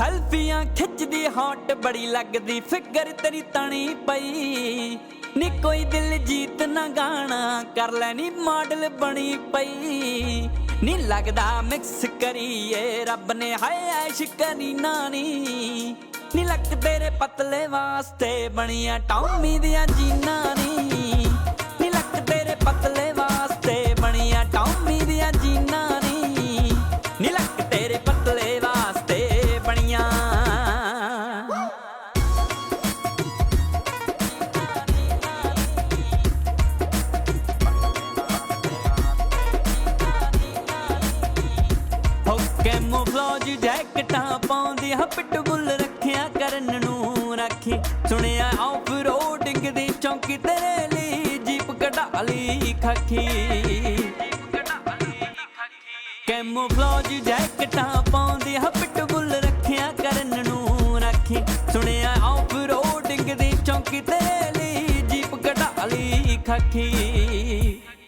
सैल्फियां खिचदी hot बड़ी लगदी figure तेरी तनी पई नी कोई दिल जीत ना गाना कर लैनी मॉडल बनी पई नी लगदा मिक्स करिए रब ने हाय ऐश करी नानी नी लक तेरे पतले वास्ते बनिया टॉमी दियां जीना नी लक तेरे पतले वास्ते बनिया टॉमी दियां जीना नी लक तेरे पतले वास्ते बनिया कैमोफ्लेज जैकटां पाउंदी हा पिटबुल रखिया करन नूं राखी सुनिया ऑफ रोडिंग दी चौंकी तेरे ली जीप कढा ली खाकी कैमोफ्लेज जैकटां पाउंदी हा पिटबुल रखिया करन नूं राखी सुनिया ऑफ रोडिंग दी चौंकी तेरे ली जीप कढा ली खाकी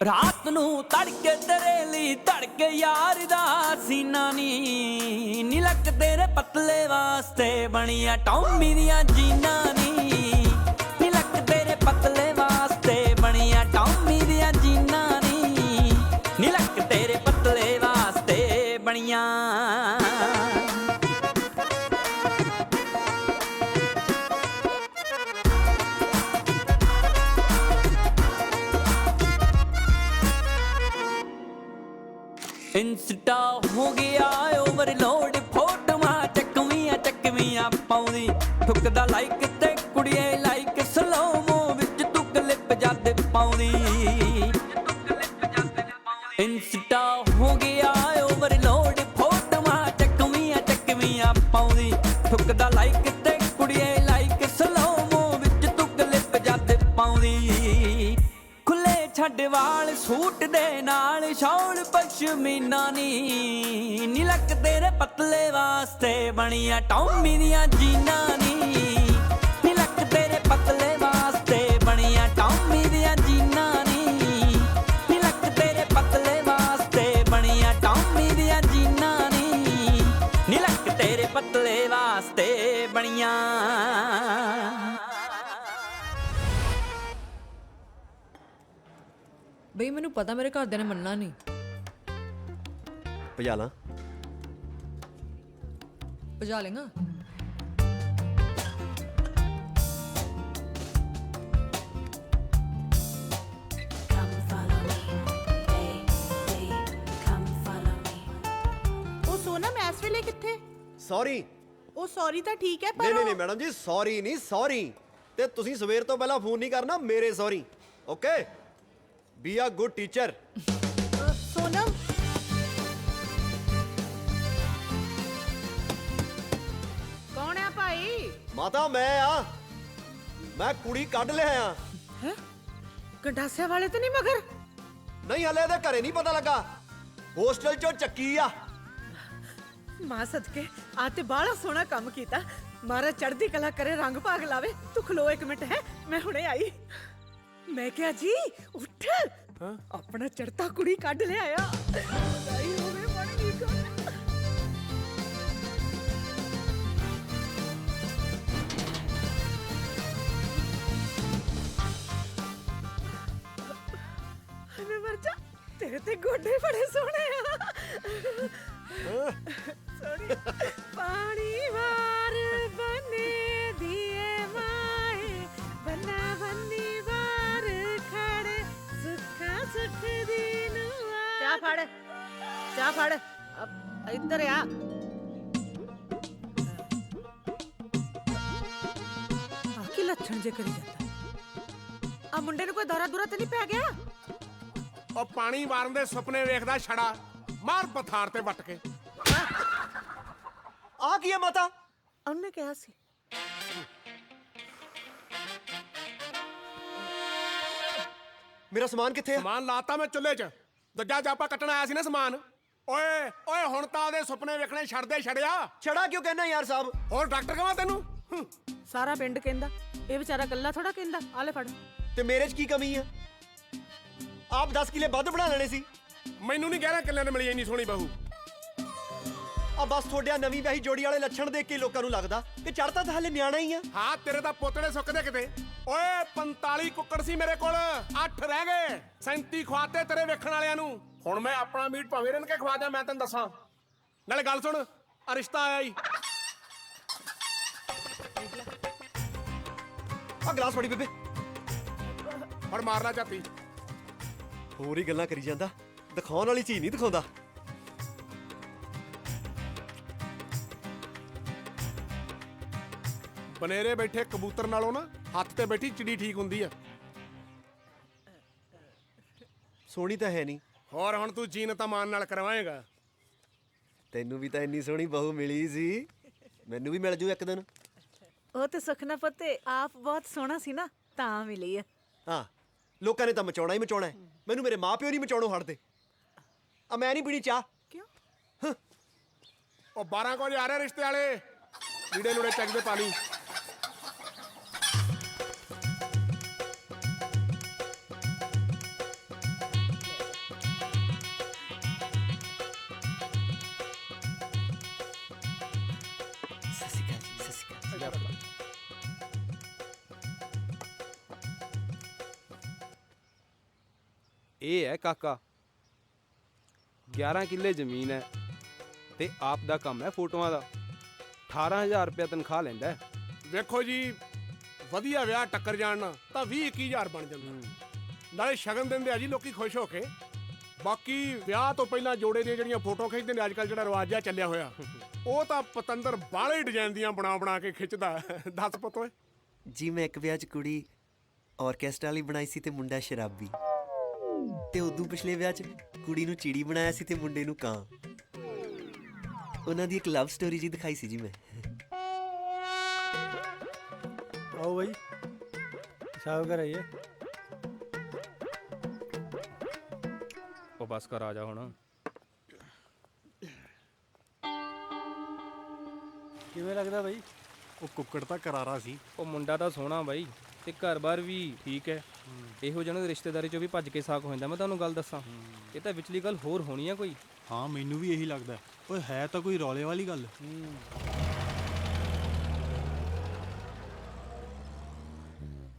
रात नू तड़के तेरे ली तड़के यार दा सीना नी लक तेरे पतले वास्ते बनिया टॉमी दियां जीना नी लक तेरे पतले वास्ते बनिया टॉमी दियां जीना नी लक तेरे पतले वास्ते बनिया इंस्टा हो गया ओवरलोड फोटोआं चकवियां पाउंदी ठुकदा लाइक ते कुड़िए लाइक स्लोमो विच तू क्लिप जद पाउंदी इंस्टा हो गया ओवरलोड फोटोआं चकवियां पाउंदी ठुकदा लाइक ते कुड़िए लाइक स्लोमो विच तू क्लिप जद पाउंदी छड़ वाल सूट दे नाल शॉल पश्मीना नी लक तेरे पतले वास्ते बनिया टॉमी दियां जीना नी लक तेरे पतले वास्ते बनिया टॉमी दियां जीना नी लक तेरे पतले वास्ते बनिया टॉमी दियां जीना नी लक तेरे पतले वास्ते बनिया ਬਈ ਮੈਨੂੰ ਪਤਾ ਮੇਰੇ ਘਰਦਿਆਂ ਨੇ ਮੰਨਣਾ ਨਹੀਂ ਭਜਾ ਲਾਂ ਭਜਾ ਲੇਗਾ ਉਹ ਸੋਨਮ ਇਸ ਵੇਲੇ ਕਿੱਥੇ ਸੌਰੀ ਉਹ ਸੌਰੀ ਤਾਂ ਠੀਕ ਹੈ ਪਰ ਨਹੀਂ ਮੈਡਮ ਜੀ ਸੌਰੀ ਨਹੀਂ ਸੌਰੀ ਤੇ ਤੁਸੀਂ ਸਵੇਰ ਤੋਂ ਪਹਿਲਾਂ ਫੋਨ ਨਹੀਂ ਕਰਨਾ ਮੇਰੇ sorry okay Be a good teacher. Sonam ਕੌਣ ਆ ਭਾਈ ਮਾਤਾ ਮੈਂ ਕੁੜੀ ਕੱਢ ਲਿਆ ਆ ਹੈ ਗੰਡਾਸਿਆ ਵਾਲੇ ਤਾਂ ਨਹੀਂ ਮਗਰ ਨਹੀਂ ਹਲੇ ਇਹਦੇ ਘਰੇ ਨਹੀਂ ਪਤਾ ਲੱਗਾ ਹੋਸਟਲ ਚੋਂ ਚੱਕੀ ਆ ਮਾਂ ਸਦਕੇ ਆ ਤੇ ਬਾਹਲਾ ਸੋਹਣਾ ਕੰਮ ਕੀਤਾ ਮਾਰਾ ਚੜ੍ਹਦੀ ਕਲਾ ਕਰੇ ਰੰਗ ਭਾਗ ਲਾਵੇ ਤੂੰ ਖਲੋ ਇੱਕ ਮਿੰਟ ਹੈ ਮੈਂ ਹੁਣੇ ਆਈ ਮੈਂ ਕਿਹਾ ਜੀ ਉੱਠ ਆਪਣਾ ਚੜਤਾ ਕੁੜੀ ਕੱਢ ਲਿਆਇਆ ਵਧਾਈ ਹੋਵੇ ਬਣ ਗਈ ਮੈਂ ਮਰ ਜਾ ਤੇਰੇ ਤੇ ਗੋਡੇ ਬੜੇ ਸੋਹਣੇ ਆ ਸੋਹਣੀ ਪਾਣੀ ਵਾਰ ਬਨੇ ਦੀਏ ਮਾਏ ਬੰਨਾ ਬੰਨੀ ਚਾਹ ਫੜ ਇੱਧਰ ਆ ਕੀ ਲੱਛਣ ਜੇ ਕਰੀ ਜਾਂਦਾ ਆ ਮੁੰਡੇ ਨੂੰ ਕੋਈ ਦੌਰਾ ਦੂਰਾ ਤੇ ਨਹੀਂ ਪੈ ਗਿਆ ਉਹ ਪਾਣੀ ਵਾਰਨ ਦੇ ਸੁਪਨੇ ਵੇਖਦਾ ਛੜਾ ਮਾਰ ਪਥਾਰ ਤੇ ਵੱਟ ਕੇ ਆ ਕੀ ਹੈ ਮਾਤਾ ਉਹਨੇ ਕਿਹਾ ਸੀ ਮੇਰਾ ਸਮਾਨ ਕਿੱਥੇ ਹੈ ਸਮਾਨ ਲਾਤਾ ਮੈਂ ਚੁੱਲ੍ਹੇ 'ਚ ਦੂਜਾ ਜਾਪਾ ਕੱਟਣ ਆਇਆ ਸੀ ਨਾ ਸਮਾਨ ਓਏ ਹੁਣ ਤਾਂ ਉਹਦੇ ਸੁਪਨੇ ਵੇਖਣੇ ਛੜਿਆ ਛੜਾ ਕਿਉਂ ਕਹਿਣਾ ਯਾਰ ਸਾਹਿਬ ਹੋਰ ਡਾਕਟਰ ਕਹਾਂ ਤੈਨੂੰ ਸਾਰਾ ਪਿੰਡ ਕਹਿੰਦਾ ਇਹ ਵਿਚਾਰਾ ਇਕੱਲਾ ਥੋੜਾ ਕਹਿੰਦਾ ਆ ਲੈ ਫੜ ਤੇ ਮੇਰੇ 'ਚ ਕੀ ਕਮੀ ਹੈ ਆਪ 10 ਕਿਲੇ ਵੱਧ ਬਣਾ ਲੈਣੇ ਸੀ ਮੈਨੂੰ ਨਹੀਂ ਕਹਿਣਾ ਕਿੱਲਿਆਂ ਨੇ ਮਿਲੀ ਇੰਨੀ ਸੋਹਣੀ ਬਹੂ ਆ ਬਸ ਤੁਹਾਡਿਆਂ ਨਵੀਂ ਵਿਆਹੀ ਜੋੜੀ ਵਾਲੇ ਲੱਛਣ ਦੇਖ ਕੇ ਲੋਕਾਂ ਨੂੰ ਲੱਗਦਾ ਕਿ ਚੜ੍ਹਦਾ ਤਾਂ ਹਲੇ ਨਿਆਣਾ ਹੀ ਆ। ਹਾਂ ਤੇਰੇ ਤਾਂ ਪੋਤੜੇ ਸੁੱਕਦੇ ਕਿਤੇ। ਓਏ 45 ਕੁੱਕੜ ਸੀ ਮੇਰੇ ਕੋਲ, 8 ਰਹਿ ਗਏ, 37 ਖਵਾਤੇ ਤੇਰੇ ਵੇਖਣ ਵਾਲਿਆਂ ਨੂੰ। ਹੁਣ ਮੈਂ ਆਪਣਾ ਮੀਟ ਭਾਵੇਂ ਰਣ ਕੇ ਖਵਾ ਦਿਆਂ, ਮੈਂ ਤੈਨੂੰ ਦੱਸਾਂ। ਨਾਲੇ ਗੱਲ ਸੁਣ, ਆ ਰਿਸ਼ਤਾ ਆਇਆ ਈ। ਆ ਗਲਾਸ ਫੜੀ ਬੇਬੇ। ਹੁਣ ਮਾਰਨਾ ਝਾਤੀ। ਹੋਰ ਹੀ ਗੱਲਾਂ ਕਰੀ ਜਾਂਦਾ, ਦਿਖਾਉਣ ਵਾਲੀ ਚੀਜ਼ ਨਹੀਂ ਦਿਖਾਉਂਦਾ। ਬਨੇਰੇ ਬੈਠੇ ਕਬੂਤਰ ਨਾਲੋਂ ਨਾ ਹੱਥ ਤੇ ਬੈਠੀ ਚਿੜੀ ਠੀਕ ਹੁੰਦੀ ਆ। ਸੋਹਣੀ ਤਾਂ ਹੈ ਨਹੀਂ। ਹੋਰ ਹੁਣ ਤੂੰ ਜੀਨ ਤਾਂ ਮਾਨ ਨਾਲ ਕਰਵਾਏਗਾ। ਤੈਨੂੰ ਵੀ ਤਾਂ ਇੰਨੀ ਸੋਹਣੀ ਬਹੂ ਮਿਲੀ ਸੀ, ਮੈਨੂੰ ਵੀ ਮਿਲ ਜੂ ਇੱਕ ਦਿਨ। ਉਹ ਤੇ ਸੁਖਨਾ ਪੁੱਤੇ ਆਪ ਬਹੁਤ ਸੋਹਣਾ ਸੀ ਨਾ, ਤਾਂ ਮਿਲੀ ਆ। ਹਾਂ, ਲੋਕਾਂ ਨੇ ਤਾਂ ਮਚਾਉਣਾ ਹੀ ਮਚਾਉਣਾ ਹੈ, ਮੈਨੂੰ ਮੇਰੇ ਮਾਪਿਓ ਨਹੀਂ ਮਚਾਉਣੋਂ ਹਟਦੇ। ਆ ਮੈਂ ਨਹੀਂ ਪੀਣੀ ਚਾਹ। ਕਿਉਂ? ਉਹ 12 ਵਜੇ ਆ ਰਹੇ ਰਿਸ਼ਤੇ ਵਾਲੇ, ਲੀੜੇ ਲੂੜੇ ਚੱਕ ਦੇ ਪਾਣੀ। ਇਹ ਹੈ ਕਾਕਾ, 11 ਕਿੱਲੇ ਜ਼ਮੀਨ ਹੈ ਤੇ ਆਪ ਦਾ ਕੰਮ ਹੈ ਫੋਟੋਆਂ ਦਾ। 18,000 ਰੁਪਇਆ ਤਨਖਾਹ ਲੈਂਦਾ ਹੈ। ਵੇਖੋ ਜੀ, ਵਧੀਆ ਵਿਆਹ ਟੱਕਰ ਜਾਣ ਨਾ ਤਾਂ 20-21 ਬਣ ਜਾਂਦਾ। ਨਾਲੇ ਸ਼ਗਨ ਦਿੰਦੇ ਆ ਜੀ ਲੋਕੀ ਖੁਸ਼ ਹੋ ਕੇ। ਬਾਕੀ ਵਿਆਹ ਤੋਂ ਪਹਿਲਾਂ ਜੋੜੇ ਦੀਆਂ ਜਿਹੜੀਆਂ ਫੋਟੋ ਖਿੱਚਦੇ ਨੇ, ਅੱਜ ਕੱਲ੍ਹ ਜਿਹੜਾ ਰਿਵਾਜ ਆ ਚੱਲਿਆ ਹੋਇਆ, ਉਹ ਤਾਂ ਪਤੰਦਰ ਬਾਹਲੇ ਡਿਜ਼ਾਈਨ ਦੀਆਂ ਬਣਾ ਕੇ ਖਿੱਚਦਾ। ਦੱਸ ਪੁੱਤ ਓਏ। ਜੀ ਮੈਂ ਇੱਕ ਵਿਆਹ 'ਚ ਕੁੜੀ ਆਰਕੈਸਟਰਾ ਵਾਲੀ ਬਣਾਈ ਸੀ ਤੇ ਮੁੰਡਾ ਸ਼ਰਾਬੀ, ਤੇ ਉਦੋਂ ਪਿਛਲੇ ਵਿਆਹ 'ਚ ਕੁੜੀ ਨੂੰ ਚਿੜੀ ਬਣਾਇਆ ਸੀ ਤੇ ਮੁੰਡੇ ਨੂੰ ਕਾਂ। ਉਹਨਾਂ ਦੀ ਇੱਕ ਲਵ ਸਟੋਰੀ ਜੀ ਦਿਖਾਈ ਸੀ ਜੀ ਮੈਂ। आओ भाई पेशाब कर आइए। ਉਹ ਬਸ ਕਰ, ਆ ਜਾ ਹੁਣ। किवें लगदा भाई? ਉਹ ਕੁੱਕੜ ਤਾਂ ਕਰਾਰਾ ਸੀ। ਉਹ ਮੁੰਡਾ ਤਾਂ ਸੋਹਣਾ ਬਾਈ, ਤੇ ਘਰ-ਬਾਰ ਵੀ ਠੀਕ ਹੈ। ਇਹੋ ਜਿਹਨਾਂ ਦੀ ਰਿਸ਼ਤੇਦਾਰੀ ਚੋਂ ਵੀ ਭੱਜ ਕੇ ਸਾਕ ਹੋ ਜਾਂਦਾ। ਮੈਂ ਤੁਹਾਨੂੰ ਗੱਲ ਦੱਸਾਂ, ਇਹ ਤਾਂ ਵਿਚਲੀ ਗੱਲ ਹੋਰ ਹੋਣੀ ਆ ਕੋਈ। हाँ मैनू भी यही लगदा है। ओए है तो कोई रौले वाली गल।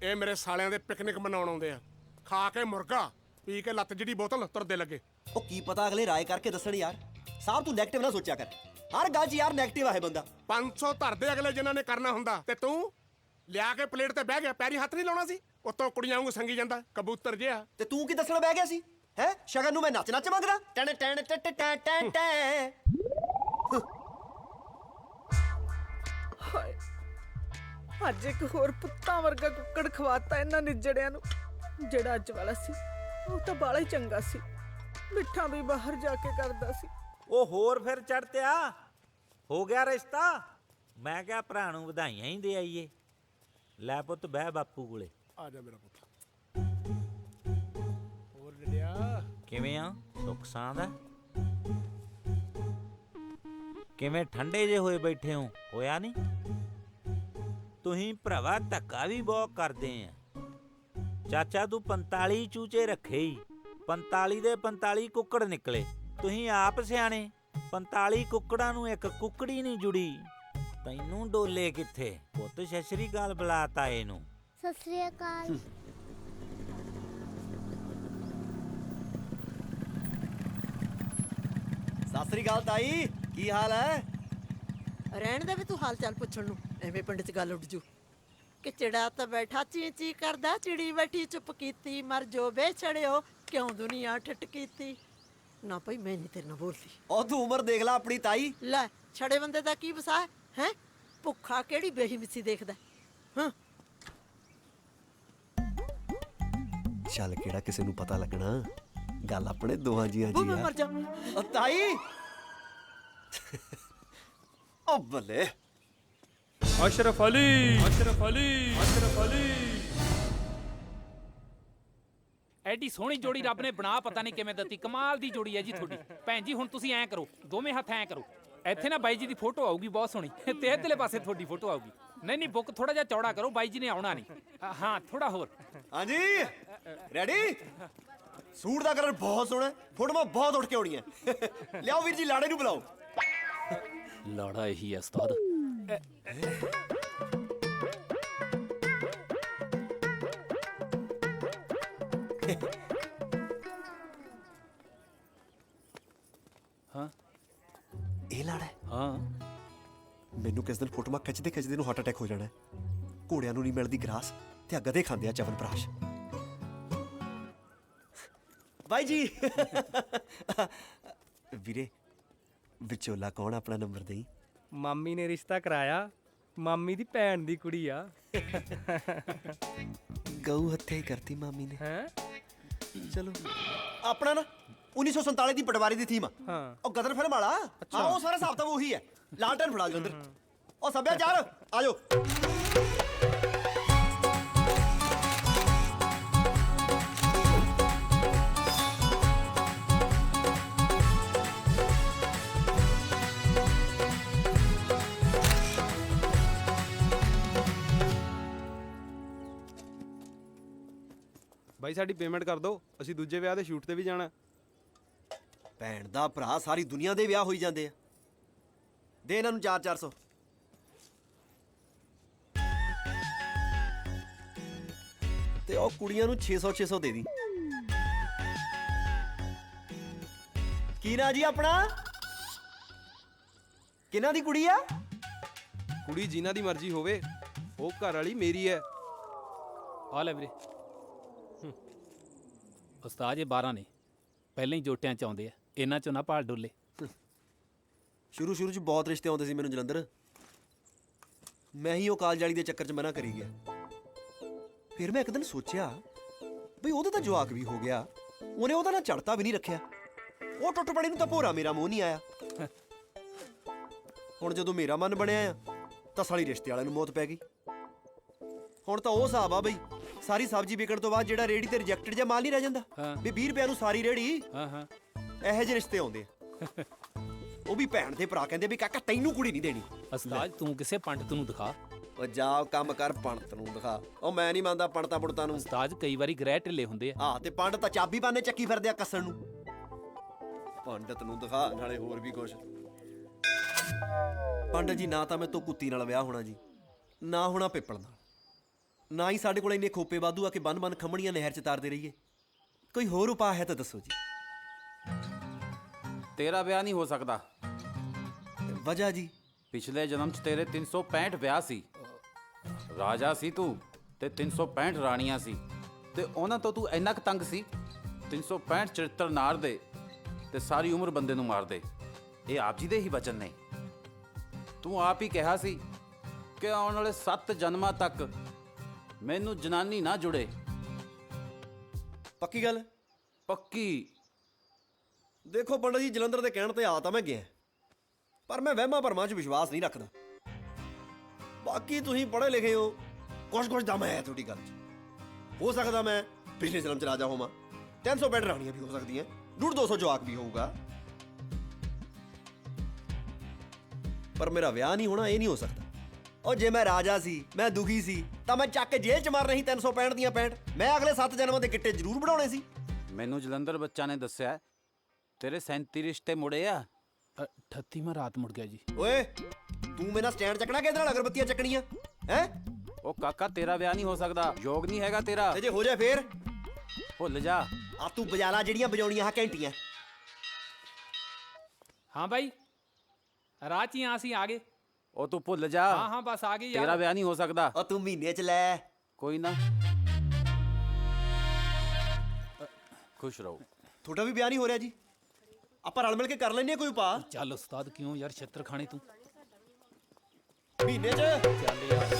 ਇਹ ਮੇਰੇ ਸਾਲਿਆਂ ਦੇ ਪਿਕਨਿਕ ਮਨਾਉਣ ਆਉਂਦੇ ਆ, ਖਾ ਕੇ ਮੁਰਗਾ, ਪੀ ਕੇ ਲੱਤ ਜਿਹੜੀ ਬੋਤਲ ਤੁਰਦੇ ਲੱਗੇ। ਉਹ ਕੀ ਪਤਾ ਅਗਲੇ ਰਾਏ ਕਰਕੇ ਦੱਸਣ ਯਾਰ। ਸਾਹਿਬ ਤੂੰ ਨੈਗੇਟਿਵ ਨਾ ਸੋਚਿਆ ਕਰ, ਹਰ ਗੱਲ 'ਚ ਯਾਰ ਨੈਗੇਟਿਵ ਆਏ ਬੰਦਾ। 500 ਧਰਦੇ ਅਗਲੇ ਜਿਨ੍ਹਾਂ ਨੇ ਕਰਨਾ ਹੁੰਦਾ, ਤੇ ਤੂੰ ਲਿਆ ਕੇ ਪਲੇਟ ਤੇ ਬਹਿ ਗਿਆ, ਪੈਰੀ ਹੱਥ ਨਹੀਂ ਲਾਉਣਾ ਸੀ। ਉੱਤੋਂ ਕੁੜੀਆਂ ਵਾਂਗੂ ਸੰਗੀ ਜਾਂਦਾ ਕਬੂਤਰ ਜਿਹਾ। ਤੇ ਤੂੰ ਕੀ ਦੱਸਣ ਬਹਿ ਗਿਆ ਸੀ? ਹੈ ਸ਼ਗਨ ਨੂੰ ਮੈਂ ਨੱਚ ਮੰਗਦਾ। ਟਣ ਟਣ ਟਟ ਟੈ ਟੈ ਟੈ। ਹਾਏ, ਅੱਜ ਇੱਕ ਹੋਰ ਪੁੱਤਾਂ ਵਰਗਾ ਕੁੱਕੜ ਖਵਾਤਾ ਇਹਨਾਂ ਨਿੱਜੜਿਆਂ ਨੂੰ। ਜਿਹੜਾ ਅੱਜ ਵਾਲਾ ਸੀ ਉਹ ਤਾਂ ਬਾਲਾ ਹੀ ਚੰਗਾ ਸੀ, ਮਿੱਠਾ ਵੀ ਬਾਹਰ ਜਾ ਕੇ ਕਰਦਾ ਸੀ। ਉਹ ਹੋਰ ਫਿਰ ਚੜਤਿਆ ਹੋ ਗਿਆ ਰਿਸ਼ਤਾ। ਮੈਂ ਕਿਹਾ ਭਰਾ ਨੂੰ ਵਧਾਈਆਂ ਹੀ ਦੇ ਆਈਏ। ਲੈ ਪੁੱਤ ਬਹਿ ਬਾਪੂ ਕੋਲੇ। ਆ ਜਾ ਮੇਰਾ ਪੁੱਤ। ਹੋਰ ਡਿਆ ਕਿਵੇਂ ਆ? ਸੁੱਖ ਸਾਂਦ ਆ? ਕਿਵੇਂ ਠੰਡੇ ਜੇ ਹੋਏ ਬੈਠੇ ਹੋ? ਹੋਇਆ ਨਹੀਂ? ਤੁਸੀਂ ਭਰਾਵਾ ਧੱਕਾ ਵੀ ਬਹੁਤ ਕਰਦੇ ਆ। ਚਾਚਾ ਤੂੰ 45 ਚੂਚੇ ਰੱਖੇ ਹੀ, 45 ਦੇ 45 ਕੁੱਕੜ ਨਿਕਲੇ। ਤੁਸੀਂ ਆਪ ਸਿਆਣੇ, 45 ਕੁੱਕੜਾਂ ਨੂੰ ਇੱਕ ਕੁੱਕੜੀ ਨਹੀਂ ਜੁੜੀ। ਤੈਨੂੰ ਡੋਲੇ ਕਿੱਥੇ? ਪੁੱਤ ਸਤਿ ਸ੍ਰੀ ਅਕਾਲ ਬੁਲਾਤਾ ਇਹਨੂੰ। ਸਤਿ ਸ੍ਰੀ ਅਕਾਲ। ਸਤਿ ਸ੍ਰੀ ਅਕਾਲ ਤਾਈ, ਕੀ ਹਾਲ ਹੈ? ਰਹਿਣ ਦੇ ਵੀ ਤੂੰ ਹਾਲ ਚਾਲ ਪੁੱਛਣ ਨੂੰ, ਐਵੇਂ ਪਿੰਡ 'ਚ ਗੱਲ ਉੱਡ ਜੂ। ਕਿ ਚਿੜਾ ਤਾਂ ਬੈਠਾ ਚੀ ਚੀ ਕਰਦਾ, ਚਿੜੀ ਬੈਠੀ ਚੁੱਪ ਕੀਤੀ, ਮਰ ਜੋ ਬੇਛੜਿਓ ਕਿਉਂ ਦੁਨੀਆ ਠੱਟ ਕੀਤੀ। ਨਾ ਭਾਈ ਮੈਂ ਨਹੀਂ ਤੇਰੇ ਨਾਲ ਬੋਲਦੀ। ਉਹ ਤੂੰ ਉਮਰ ਦੇਖ ਲੈ ਆਪਣੀ ਤਾਈ। ਲੈ ਛੜੇ ਬੰਦੇ ਦਾ ਕੀ ਵਸਾ ਹੈ? ਭੁੱਖਾ ਕਿਹੜੀ ਬੇਹੀ ਮਿੱਸੀ ਦੇਖਦਾ। ਹਾਂ ਚੱਲ ਕਿਹੜਾ ਕਿਸੇ ਨੂੰ ਪਤਾ ਲੱਗਣਾ, ਗੱਲ ਆਪਣੇ ਦੋਹਾਂ ਜੀਆਂ ਉਹ ਜੀ ਮੈਂ ਆ। ਮਰ ਜਾ। ਉਹ ਤਾਈ ਉਹ ਬੱਲੇ। ਅਸ਼ਰਫ ਅਲੀ, ਅਸ਼ਰਫ ਅਲੀ, ਅਸ਼ਰਫ ਅਲੀ। ਐਡੀ ਸੋਹਣੀ ਜੋੜੀ ਰੱਬ ਨੇ ਬਣਾ ਪਤਾ ਨਹੀਂ ਕਿਵੇਂ ਦਿੱਤੀ। ਕਮਾਲ ਦੀ ਜੋੜੀ ਹੈ ਜੀ ਤੁਹਾਡੀ। ਭੈਣ ਜੀ ਹੁਣ ਤੁਸੀਂ ਐਂ ਕਰੋ, ਦੋਵੇਂ ਹੱਥ ਐਂ ਕਰੋ। ਇੱਥੇ ਨਾ ਬਾਈ ਜੀ ਦੀ ਫੋਟੋ ਆਊਗੀ ਬਹੁਤ ਸੋਹਣੀ, ਤੇ ਇੱਧਰਲੇ ਪਾਸੇ ਤੁਹਾਡੀ ਫੋਟੋ ਆਊਗੀ। ਨਹੀਂ ਬੁੱਕ ਥੋੜਾ ਜਿਹਾ ਚੌੜਾ ਕਰੋ, ਬਾਈ ਜੀ ਨੇ ਆਉਣਾ ਨਹੀਂ। ਹਾਂ ਥੋੜਾ ਹੋਰ। ਹਾਂਜੀ ਰੈਡੀ? ਸੂਟ ਦਾ ਕਲਰ ਬਹੁਤ ਸੋਹਣਾ, ਫੋਟੋਆਂ ਬਹੁਤ ਉੱਠ ਕੇ ਆਉਣੀਆਂ। ਲਿਆਓ ਵੀਰ ਜੀ, ਲਾੜੇ ਨੂੰ ਬੁਲਾਓ। ਲਾੜਾ ਇਹੀ ਹੈ ਉਸਤਾਦ। ਹਾਂ ਇਹ ਲਾੜਾ ਹੈ? ਹਾਂ ਮੈਨੂੰ ਕਿਸ ਦਿਨ ਫੋਟੋਆਂ ਖਿੱਚਦੇ ਖਿੱਚਦੇ ਨੂੰ ਹਾਰਟ ਅਟੈਕ ਹੋ ਜਾਣਾ ਹੈ। ਘੋੜਿਆਂ ਨੂੰ ਨਹੀਂ ਮਿਲਦੀ ਗਰਾਸ ਤੇ ਆ ਗਧੇ ਖਾਂਦੇ ਆ ਚਵਨਪ੍ਰਾਸ਼। ਬਾਈ ਜੀ ਵੀਰੇ ਵਿਚੋਲਾ ਕੌਣ ਆਪਣਾ ਨੰਬਰ ਦੇਈ। ਮਾਮੀ ਨੇ ਰਿਸ਼ਤਾ ਕਰਾਇਆ, ਮਾਮੀ ਦੀ ਭੈਣ ਦੀ ਕੁੜੀ ਆ। ਗਊ ਹੱਥੇ ਹੀ ਕਰਤੀ ਮਾਮੀ ਨੇ। ਹੈ ਚਲੋ ਆਪਣਾ ਨਾ 1947 ਦੀ ਪਟਵਾਰੀ ਦੀ ਥੀਮ ਆ। ਹਾਂ ਉਹ ਗਦਰ ਫਿਲਮ ਵਾਲਾ। ਹਾਂ ਉਹ ਸਾਰਾ ਹਿਸਾਬ ਤਾਂ ਉਹੀ ਹੈ। ਲਾਲਟਨ ਫੜਾ ਜੋ ਅੰਦਰ। ਉਹ ਸੱਭਿਆਚਾਰ ਆ ਜਾਓ। ਬਾਈ ਸਾਡੀ ਪੇਮੈਂਟ ਕਰ ਦਿਓ, ਅਸੀਂ ਦੂਜੇ ਵਿਆਹ ਦੇ ਸ਼ੂਟ ਤੇ ਵੀ ਜਾਣਾ। ਭੈਣ ਦਾ ਭਰਾ ਸਾਰੀ ਦੁਨੀਆ ਦੇ ਵਿਆਹ ਹੋਈ ਜਾਂਦੇ ਆ। ਦੇ ਇਹਨਾਂ ਨੂੰ 4-400। ਤੇ ਉਹ ਕੁੜੀਆਂ ਨੂੰ 600-600 ਦੇ ਦੀ। ਕੀ ਨਾ ਜੀ ਆਪਣਾ? ਕਿਹਨਾਂ ਦੀ ਕੁੜੀ ਆ? ਕੁੜੀ ਜਿਨ੍ਹਾਂ ਦੀ ਮਰਜ਼ੀ ਹੋਵੇ, ਉਹ ਘਰ ਵਾਲੀ ਮੇਰੀ ਹੈ। ਆ ਲੈ ਵੀਰੇ। ਉਸਤਾਦ ਇਹ 12 ਨੇ, ਪਹਿਲਾਂ ਹੀ ਜੋਟਿਆਂ ਚ ਆਉਂਦੇ ਆ, ਇਹਨਾਂ ਚੋਂ ਨਾ ਭਾਲ ਡੋਲੇ। ਸ਼ੁਰੂ ਚ ਬਹੁਤ ਰਿਸ਼ਤੇ ਆਉਂਦੇ ਸੀ ਮੈਨੂੰ ਜਲੰਧਰ। ਮੈਂ ਹੀ ਉਹ ਕਾਲਜ ਵਾਲੀ ਦੇ ਚੱਕਰ 'ਚ ਮਨਾ ਕਰੀ ਗਿਆ। ਫਿਰ ਮੈਂ ਇੱਕ ਦਿਨ ਸੋਚਿਆ ਬਈ ਉਹਦੇ ਤਾਂ ਜਵਾਕ ਵੀ ਹੋ ਗਿਆ, ਉਹਨੇ ਉਹਦਾ ਨਾਲ ਚੜਤਾ ਵੀ ਨਹੀਂ ਰੱਖਿਆ। ਉਹ ਟੁੱਟ ਪੜੀ ਨੂੰ ਤਾਂ ਭੋਰਾ ਮੇਰਾ ਮੂੰਹ ਨਹੀਂ ਆਇਆ। ਹੁਣ ਜਦੋਂ ਮੇਰਾ ਮਨ ਬਣਿਆ ਆ ਤਾਂ ਸਾਲੀ ਰਿਸ਼ਤੇ ਵਾਲਿਆਂ ਨੂੰ ਮੌਤ ਪੈ ਗਈ। ਹੁਣ ਤਾਂ ਉਹ ਹਿਸਾਬ ਆ ਬਈ, ਸਾਰੀ ਸਬਜ਼ੀ ਵਿਕਣ ਤੋਂ ਬਾਅਦ ਜਿਹੜਾ ਰੇੜੀ ਤੇ ਰਿਜੈਕਟਡ ਜਿਹਾ ਮਾਲ ਨਹੀਂ ਰਹਿ ਜਾਂਦਾ ਵੀ 20 ਰੁਪਏ ਨੂੰ ਸਾਰੀ ਰੇੜੀ। ਹਾਂ ਇਹੋ ਜਿਹੇ ਰਿਸ਼ਤੇ ਆਉਂਦੇ ਆ। ਉਹ ਵੀ ਭੈਣ ਦੇ ਭਰਾ ਕਹਿੰਦੇ ਵੀ ਕਾਕਾ ਤੈਨੂੰ ਕੁੜੀ ਨਹੀਂ ਦੇਣੀ। ਉਸਤਾਦ ਤੂੰ ਕਿਸੇ ਪੰਡਤ ਨੂੰ ਦਿਖਾ। ਉਹ ਜਾ ਕੰਮ ਕਰ, ਪੰਡਤ ਨੂੰ ਦਿਖਾ। ਉਹ ਮੈਂ ਨਹੀਂ ਮੰਨਦਾ ਪੰਡਤਾਂ ਪੁੜਤਾਂ ਨੂੰ। ਉਸਤਾਦ ਕਈ ਵਾਰੀ ਗ੍ਰਹਿ ਢਿੱਲੇ ਹੁੰਦੇ ਆ। ਹਾਂ ਤੇ ਪੰਡਤ ਤਾਂ ਚਾਬੀ ਬਾਨੇ ਚੱਕੀ ਫਿਰਦੇ ਆ ਕੱਸਣ ਨੂੰ। ਪੰਡਤ ਨੂੰ ਦਿਖਾ, ਨਾਲੇ ਹੋਰ ਵੀ ਕੁਛ। ਪੰਡਤ ਜੀ ਨਾ ਤਾਂ ਮੈਂ ਤੋਂ ਕੁੱਤੀ ਨਾਲ ਵਿਆਹ ਹੋਣਾ ਜੀ, ਨਾ ਹੋਣਾ ਪਿੱਪਲ ਨਾਲ। ਨਾ ਹੀ ਸਾਡੇ ਕੋਲ ਇੰਨੇ ਖੋਪੇ ਵਾਧੂ ਆ ਕਿ ਬੰਨ ਖੰਮਣੀਆਂ ਨਹਿਰ 'ਚ ਤਾਰਦੇ ਰਹੀਏ। ਕੋਈ ਹੋਰ ਉਪਾਅ ਹੈ ਤਾਂ ਦੱਸੋ ਜੀ। ਤੇਰਾ ਵਿਆਹ ਨਹੀਂ ਹੋ ਸਕਦਾ। ਵਜ੍ਹਾ ਜੀ? ਪਿਛਲੇ ਜਨਮ 'ਚ ਤੇਰੇ 365 ਵਿਆਹ ਸੀ। ਰਾਜਾ ਸੀ ਤੂੰ ਤੇ 365 ਰਾਣੀਆਂ ਸੀ, ਤੇ ਉਹਨਾਂ ਤੋਂ ਤੂੰ ਇੰਨਾ ਕੁ ਤੰਗ ਸੀ 365 ਚਰਿੱਤਰ ਨਾਰ ਦੇ ਤੇ ਸਾਰੀ ਉਮਰ ਬੰਦੇ ਨੂੰ ਮਾਰ ਦੇ। ਇਹ ਆਪ ਜੀ ਦੇ ਹੀ ਵਚਨ ਨੇ। ਤੂੰ ਆਪ ਹੀ ਕਿਹਾ ਸੀ ਕਿ ਆਉਣ ਵਾਲੇ 7 ਜਨਮਾਂ ਤੱਕ ਮੈਨੂੰ ਜਨਾਨੀ ਨਾ ਜੁੜੇ। ਪੱਕੀ ਗੱਲ? ਪੱਕੀ। ਦੇਖੋ ਪੰਡਤ ਜੀ, ਜਲੰਧਰ ਦੇ ਕਹਿਣ ਤੇ ਆ ਤਾਂ ਮੈਂ ਗਿਆ, ਪਰ ਮੈਂ ਵਹਿਮਾਂ ਭਰਮਾਂ 'ਚ ਵਿਸ਼ਵਾਸ ਨਹੀਂ ਰੱਖਦਾ। ਬਾਕੀ ਤੁਸੀਂ ਪੜ੍ਹੇ ਲਿਖੇ ਹੋ, ਕੁਛ ਦਮ ਹੈ ਤੁਹਾਡੀ ਗੱਲ 'ਚ। ਹੋ ਸਕਦਾ ਮੈਂ ਪਿਛਲੇ ਜਨਮ 'ਚ ਰਾਜਾ ਹੋਵਾਂ। 365 ਰਾਣੀਆਂ ਵੀ ਹੋ ਸਕਦੀਆਂ, 150-200 ਜਵਾਕ ਵੀ ਹੋਊਗਾ, ਪਰ ਮੇਰਾ ਵਿਆਹ ਨਹੀਂ ਹੋਣਾ। ਇਹ ਨਹੀਂ ਹੋ ਸਕਦਾ। ਉਹ ਜੇ ਮੈਂ ਰਾਜਾ ਸੀ, ਮੈਂ ਦੁਖੀ ਸੀ, ਤਾਂ ਮੈਂ ਚੱਕ ਕੇ ਜੇਲ੍ਹ 'ਚ ਮਾਰ ਰਹੀ 365 ਦੀਆਂ 65। ਮੈਂ ਅਗਲੇ 7 ਜਨਮਾਂ ਦੇ ਗਿੱਟੇ ਜ਼ਰੂਰ ਬਣਾਉਣੇ ਸੀ। ਮੈਨੂੰ ਜਲੰਧਰ ਬੱਚਾ ਨੇ ਦੱਸਿਆ ਤੇਰੇ 37 ਰਿਸ਼ਤੇ ਮੁੜੇ ਆ। 38ਵਾਂ ਰਾਤ ਮੁੜ ਗਿਆ ਜੀ। ਓਏ ਤੂੰ ਮੇਰਾ ਸਟੈਂਡ ਚੱਕਣਾ ਕਿ ਇਹਦੇ ਨਾਲ ਅਗਰਬੱਤੀਆਂ ਚੱਕਣੀਆਂ ਹੈ? ਉਹ ਕਾਕਾ ਤੇਰਾ ਵਿਆਹ ਨਹੀਂ ਹੋ ਸਕਦਾ, ਯੋਗ ਨਹੀਂ ਹੈਗਾ ਤੇਰਾ। ਤੇ ਜੇ ਹੋ ਜਾਏ ਫੇਰ? ਭੁੱਲ ਜਾ। ਆ ਤੂੰ ਬਜਾਲਾ ਜਿਹੜੀਆਂ ਵਜਾਉਣੀਆਂ ਆ ਘੰਟੀਆਂ। ਹਾਂ ਬਾਈ, ਰਾਹ 'ਚ ਹੀ ਆ, ਅਸੀਂ ਆ ਗਏ। ਉਹ ਤੂੰ ਭੁੱਲ ਜਾ। ਹਾਂ ਬਸ ਆ ਗਏ ਯਾਰ। ਤੇਰਾ ਵਿਆਹ ਨਹੀਂ ਹੋ ਸਕਦਾ। ਉਹ ਤੂੰ ਮਹੀਨੇ 'ਚ ਲੈ। ਕੋਈ ਨਾ, ਖੁਸ਼ ਰਹੋ। ਤੁਹਾਡਾ ਵੀ ਵਿਆਹ ਨਹੀਂ ਹੋ ਰਿਹਾ ਜੀ? ਆਪਾਂ ਰਲ ਮਿਲ ਕੇ ਕਰ ਲੈਂਦੇ ਆ ਕੋਈ ਉਪਾਅ। ਚੱਲ ਉਸਤਾਦ, ਕਿਉਂ ਯਾਰ ਛਿੱਤਰ ਖਾਣੇ ਤੂੰ? ਮਹੀਨੇ 'ਚ ਚੱਲ ਯਾਰ।